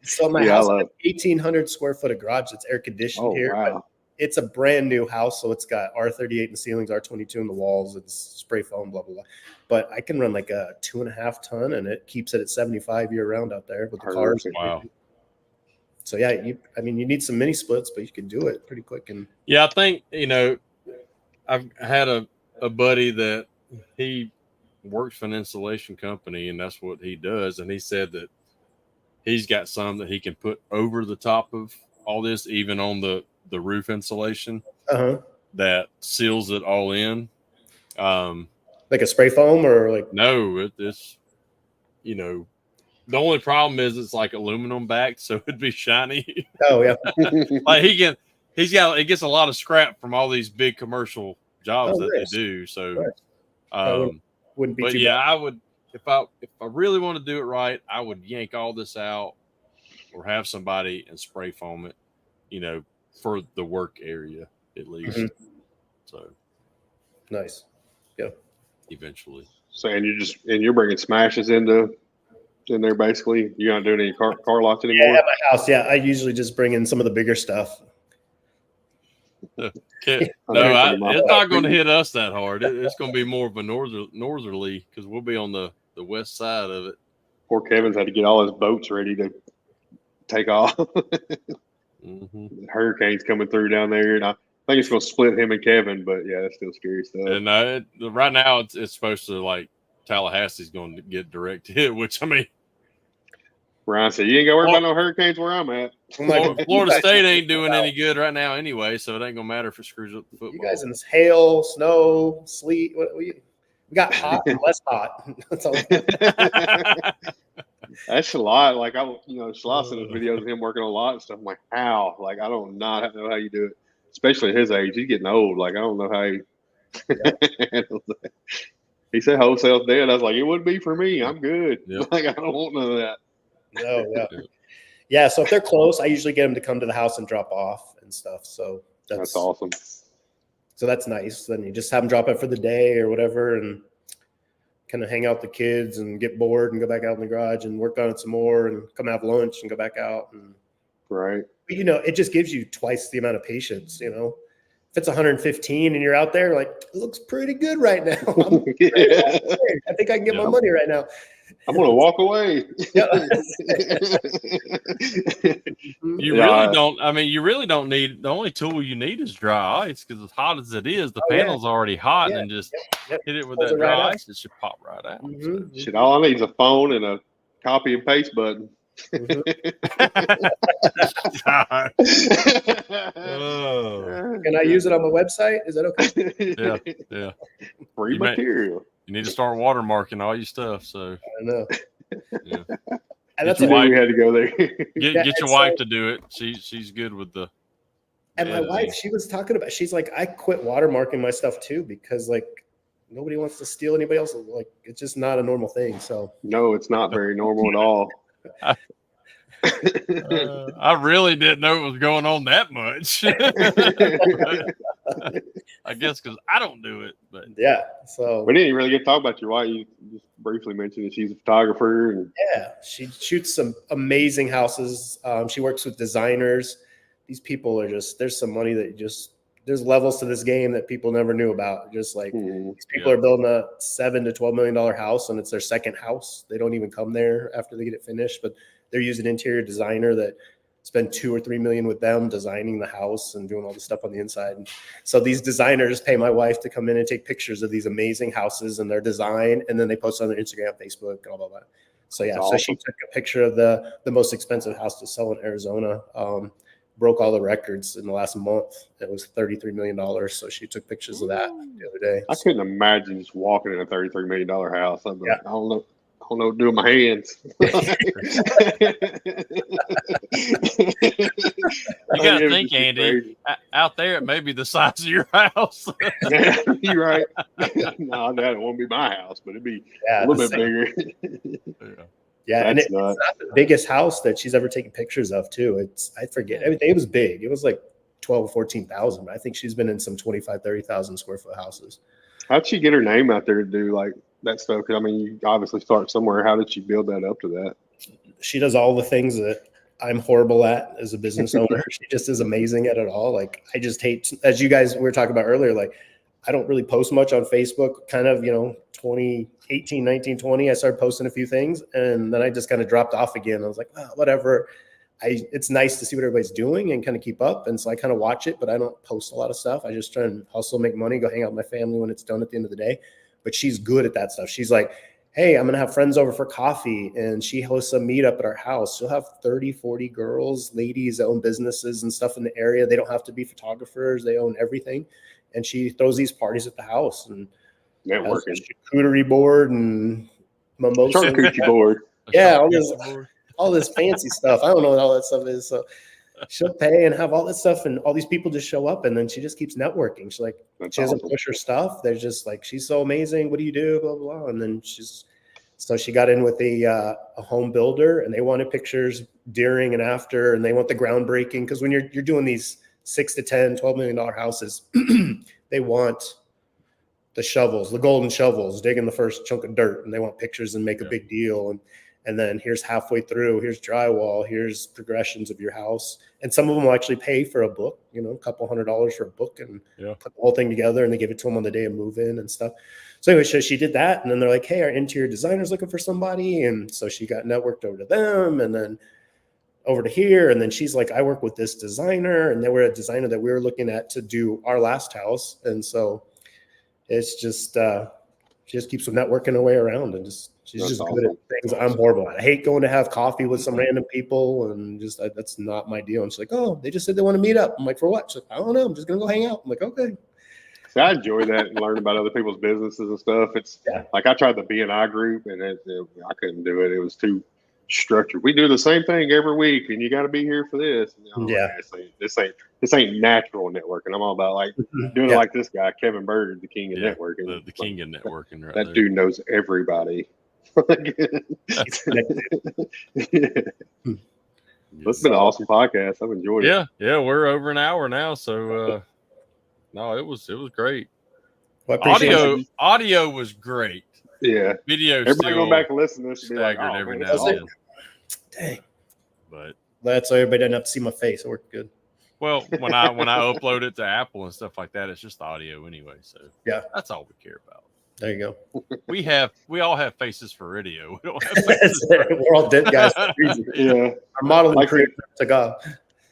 So my house has 1,800 square foot of garage that's air conditioned here. Wow. But it's a brand new house, so it's got R38 in the ceilings, R22 in the walls. It's spray foam, blah blah blah. But I can run like a 2.5 ton, and it keeps it at 75 year round out there with the cars. Wow. So yeah, you need some mini splits, but you can do it pretty quick. And yeah, I think I've had a buddy that he works for an insulation company, and that's what he does. And he said that he's got some that he can put over the top of all this, even on the roof insulation that seals it all in. Like a spray foam or like no, it's the only problem is it's like aluminum backed, so it'd be shiny. Oh yeah. Like it gets a lot of scrap from all these big commercial jobs that they do. So wouldn't be but too yeah, bad. I would if I really want to do it right, I would yank all this out or have somebody and spray foam it, for the work area at least. Mm-hmm. So nice. Yeah. Eventually. So and you're bringing smashes in there basically. You're not doing any car lots anymore? Yeah, at my house. Yeah, I usually just bring in some of the bigger stuff. It's not going to hit us that hard. It's going to be more of a northerly because we'll be on the west side of it. Poor Kevin's had to get all his boats ready to take off. Hurricanes coming through down there, and I think it's going to split him and Kevin. But yeah, that's still scary stuff. And right now it's supposed to like Tallahassee's going to get direct hit, which I mean. Ryan said, "You ain't got to worry about no hurricanes where I'm at." Florida State ain't doing any good right now anyway, so it ain't gonna matter if it screws up the football. You guys in this hail, snow, sleet. We got hot and less hot. That's all. That's a lot. Like Shalai sent us videos of him working on a lot and stuff. I'm like, how? Like I don't know how you do it, especially at his age. He's getting old. Like I don't know how he handles that. He said wholesale's dead. I was like, it would be for me. I'm good. Yep. Like I don't want none of that. No, yeah. So if they're close, I usually get them to come to the house and drop off and stuff. So that's awesome. So that's nice. Then you just have them drop it for the day or whatever, and kind of hang out with the kids and get bored and go back out in the garage and work on it some more and come have lunch and go back out. And right. But, it just gives you twice the amount of patience. If it's 115 and you're out there, like it looks pretty good right now. I think I can get my money right now. I'm gonna walk away. You really don't need. The only tool you need is dry ice because as hot as it is, the panel's already hot, and just hit it with that dry ice. It should pop right out. Mm-hmm. Shit, all I need is a phone and a copy and paste button. Mm-hmm. Can I use it on my website? Is that okay? Yeah. Free material. You need to start watermarking all your stuff. So I know. Yeah. And that's why we had to go there. Get your wife to do it. She's good with the. And my wife, she was talking about. She's like, I quit watermarking my stuff too because like nobody wants to steal anybody else. Like it's just not a normal thing. So no, it's not very normal at all. I really didn't know it was going on that much. I guess because I don't do it, but yeah. So we didn't really get to talk about your wife. You just briefly mentioned that she's a photographer, and she shoots some amazing houses. She works with designers. These people are there's some money that there's levels to this game that people never knew about. Just like these people are building a $7 to $12 million house, and it's their second house. They don't even come there after they get it finished, but they're using an interior designer that spend $2 or $3 million with them designing the house and doing all the stuff on the inside. And so these designers pay my wife to come in and take pictures of these amazing houses and their design, and then they post on their Instagram, Facebook, and all that. So yeah, so she took a picture of the most expensive house to sell in Arizona. Broke all the records in the last month. It was $33 million. So she took pictures of that the other day. I couldn't imagine just walking in a $33 million house. I don't don't know what to do with my hands. You got to think, Andy, out there it may be the size of your house. Yeah, you're right. No, that won't be my house, but it'd be a little bit bigger. Yeah, and it's not the biggest house that she's ever taken pictures of, too. I forget. It was big. It was like 12 or 14,000, but I think she's been in some 25, 30,000 square foot houses. How'd she get her name out there to do like that stuff? Because I mean, you obviously start somewhere. How did she build that up to that? She does all the things that I'm horrible at as a business owner. She just is amazing at it all. Like, I just hate, as you guys were talking about earlier, like, I don't really post much on Facebook. Kind of, 2018, 19, 20, I started posting a few things, and then I just kind of dropped off again. I was like, well, whatever. It's nice to see what everybody's doing and kind of keep up. And so I kind of watch it, but I don't post a lot of stuff. I just try and hustle, make money, go hang out with my family when it's done at the end of the day. But she's good at that stuff. She's like, hey, I'm going to have friends over for coffee. And she hosts a meetup at our house. She'll have 30, 40 girls, ladies that own businesses and stuff in the area. They don't have to be photographers. They own everything. And she throws these parties at the house and networking, charcuterie board and mimosa. Charcuterie board. Yeah, all this fancy stuff. I don't know what all that stuff is. So she'll pay and have all that stuff, and all these people just show up, and then she just keeps networking. She's like, she doesn't push her stuff. They're just like, she's so amazing. What do you do? Blah, blah, blah. And then so she got in with a home builder, and they wanted pictures during and after, and they want the groundbreaking. Because when you're doing these $6 to $10, $12 million houses, they want the shovels, the golden shovels, digging the first chunk of dirt, and they want pictures and make a big deal. And then here's halfway through, here's drywall, here's progressions of your house. And some of them will actually pay for a book, a couple $100 for a book, and put the whole thing together, and they give it to them on the day of move in and stuff. So anyway, she did that. And then they're like, hey, our interior designer's looking for somebody. And so she got networked over to them and then over to here. And then she's like, I work with this designer. And they were a designer that we were looking at to do our last house. And so it's just, she just keeps networking her way around, and she's just good at things I'm horrible at. I hate going to have coffee with some random people, and that's not my deal. And she's like, oh, they just said they want to meet up. I'm like, for what? She's like, I don't know. I'm just going to go hang out. I'm like, okay. See, I enjoy that and learn about other people's businesses and stuff. It's like I tried the B&I group, and I couldn't do it. It was too structured. We do the same thing every week, and you got to be here for this. And this ain't natural networking. I'm all about like doing it like this guy, Kevin Bird, the king of networking. The king of networking, right? That dude knows everybody. It's been an awesome podcast. I've enjoyed it. Yeah, we're over an hour now, so no, it was great. Well, audio was great. Yeah, video. Everybody go back and listen to this. And be like, every now and then. Dang. But that's so everybody doesn't have to see my face. It worked good. Well, when I upload it to Apple and stuff like that, it's just audio anyway. So that's all we care about. There you go. We all have faces for radio. We don't have faces we're all dead guys. Yeah, our modeling career to God.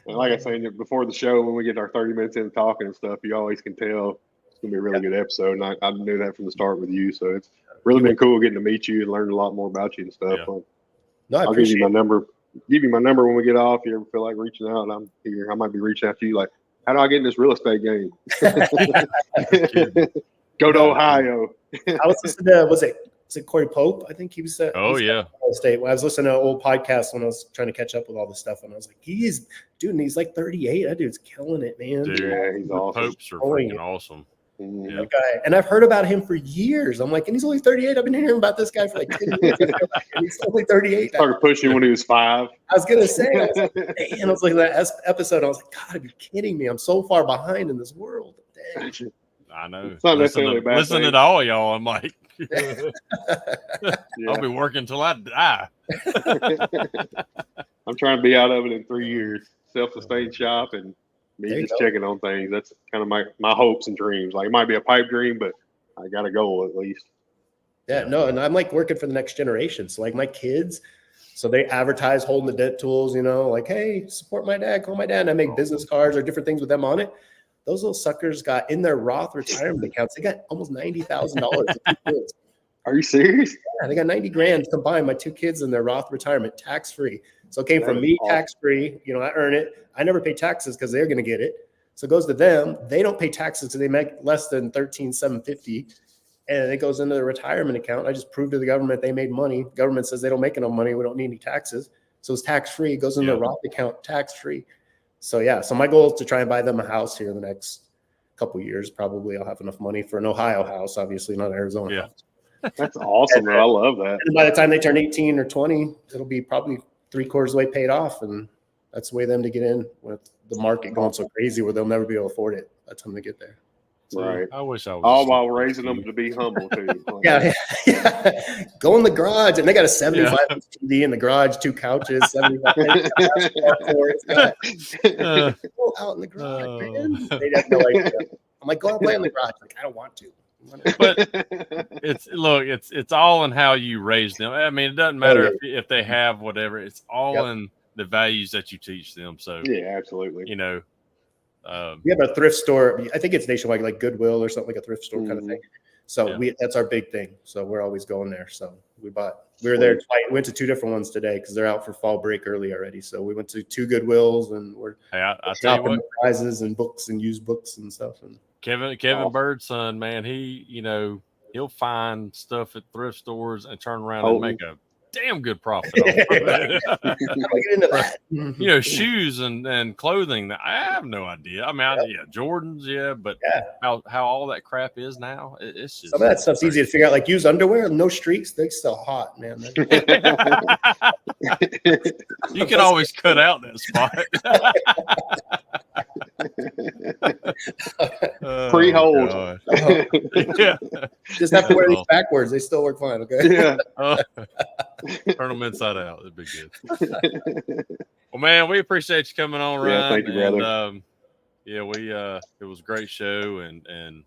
And like I said before the show, when we get our 30 minutes in talking and stuff, you always can tell it's gonna be a really good episode. And I knew that from the start with you, so it's really been cool getting to meet you and learn a lot more about you and stuff. Yeah. No, I'll give you my number. Give you my number when we get off. If you ever feel like reaching out, I'm here. I might be reaching out to you. Like, how do I get in this real estate game? Go to Ohio. I was listening to, was it Corey Pope? I think he was at real estate. When I was listening to an old podcast when I was trying to catch up with all this stuff, and I was like, he's like 38. That dude's killing it, man. Dude, yeah, he's awesome. Popes are freaking awesome. Yeah. That guy, and I've heard about him for years. I'm like, and he's only 38. I've been hearing about this guy for like 10 years. And he's only 38. Started pushing when he was 5. I was gonna say, I was like that episode. I was like, God, are you kidding me? I'm so far behind in this world. Dang. I know. It's not necessarily a bad listen thing. to all y'all. I'm like, I'll be working till I die. I'm trying to be out of it in 3 years. Self-sustained shop and me just checking on things. That's kind of my hopes and dreams. Like, it might be a pipe dream, but I got a goal at least. Yeah, no, and I'm like working for the next generation. So like my kids, so they advertise holding the dent tools, like, hey, support my dad, call my dad. And I make business cards or different things with them on it. Those little suckers got in their Roth retirement accounts. They got almost $90,000. Are you serious? Yeah, they got 90 grand combined. My 2 kids in their Roth retirement, tax-free. So it came from me, tax-free. I earn it. I never pay taxes because they're going to get it. So it goes to them. They don't pay taxes because they make less than $13,750. and it goes into the retirement account. I just proved to the government they made money. The government says they don't make enough money. We don't need any taxes. So it's tax-free. It goes into the Roth account, tax-free. So yeah, so my goal is to try and buy them a house here in the next couple of years. Probably I'll have enough money for an Ohio house, obviously not an Arizona house. That's awesome. I love that. And by the time they turn 18 or 20, it'll be probably 3/4 of the way paid off. And that's the way them to get in with the market going so crazy where they'll never be able to afford it by the time they get there. Right. I wish I was. All while raising them to be humble too. Yeah. Go in the garage, and they got a 75-inch TV in the garage, 2 couches, 75 Go out in the garage, man. They have no idea. I'm like, go out and play in the garage. Like, I don't want to. But it's all in how you raise them. I mean, it doesn't matter if they have whatever. It's all in the values that you teach them. So yeah, absolutely. You know. We have a thrift store. I think it's nationwide, like Goodwill or something, like a thrift store kind of thing. So that's our big thing. So we're always going there. So we were there twice. We went to 2 different ones today because they're out for fall break early already. So we went to 2 Goodwills, and we're I tell you what, prizes and books and used books and stuff. And Kevin Bird's son, man, he'll find stuff at thrift stores and turn around and make a damn good profit. Shoes and clothing. I have no idea. I mean, Jordans, but how all that crap is now, it's just some of that stuff's easy to figure out. Like used underwear, no streaks, they still hot, man. You can always cut out that spot. Pre-hold. Yeah. Just have to wear these backwards. They still work fine. Okay. Yeah. Turn them inside out. It'd be good. Well, man, we appreciate you coming on, Ryan. Yeah, thank you, brother. And, it was a great show, and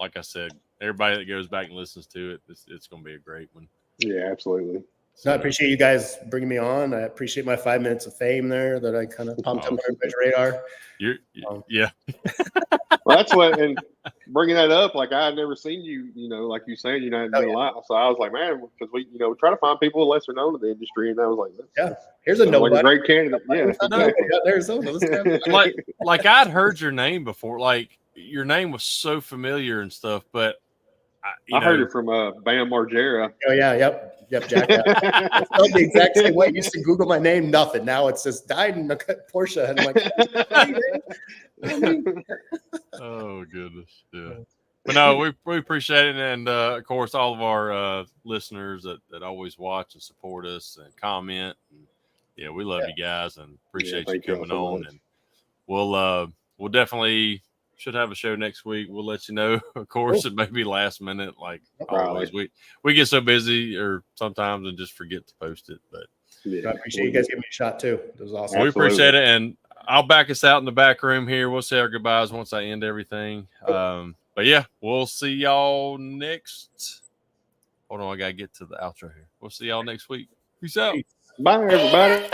like I said, everybody that goes back and listens to it, it's going to be a great one. Yeah, absolutely. So I appreciate you guys bringing me on. I appreciate my 5 minutes of fame there that I kind of pumped up on everybody's radar. Yeah. Well, that's what, and bringing that up, like I had never seen you, like you saying, you hadn't done a lot. So I was like, man, because we, try to find people lesser known in the industry, and I was like, here's a nobody. Like a great candidate. Yeah, exactly. Arizona. like I'd heard your name before, like your name was so familiar and stuff, but I heard it from Bam Margera. Oh yeah, yep, Jack. I felt the exact same way. I used to Google my name, nothing. Now it's just died in a Porsche, and I'm like, oh goodness, yeah. But no, we appreciate it, and of course all of our listeners that always watch and support us and comment. And, we love you guys and appreciate you coming on. And we'll definitely should have a show next week. We'll let you know. Of course, it may be last minute, like always. We get so busy or sometimes and just forget to post it. But I appreciate you guys giving me a shot too. It was awesome. We appreciate it, and I'll back us out in the back room here. We'll say our goodbyes once I end everything. But yeah, we'll see y'all next. Hold on, I gotta get to the outro here. We'll see y'all next week. Peace out. Bye, everybody.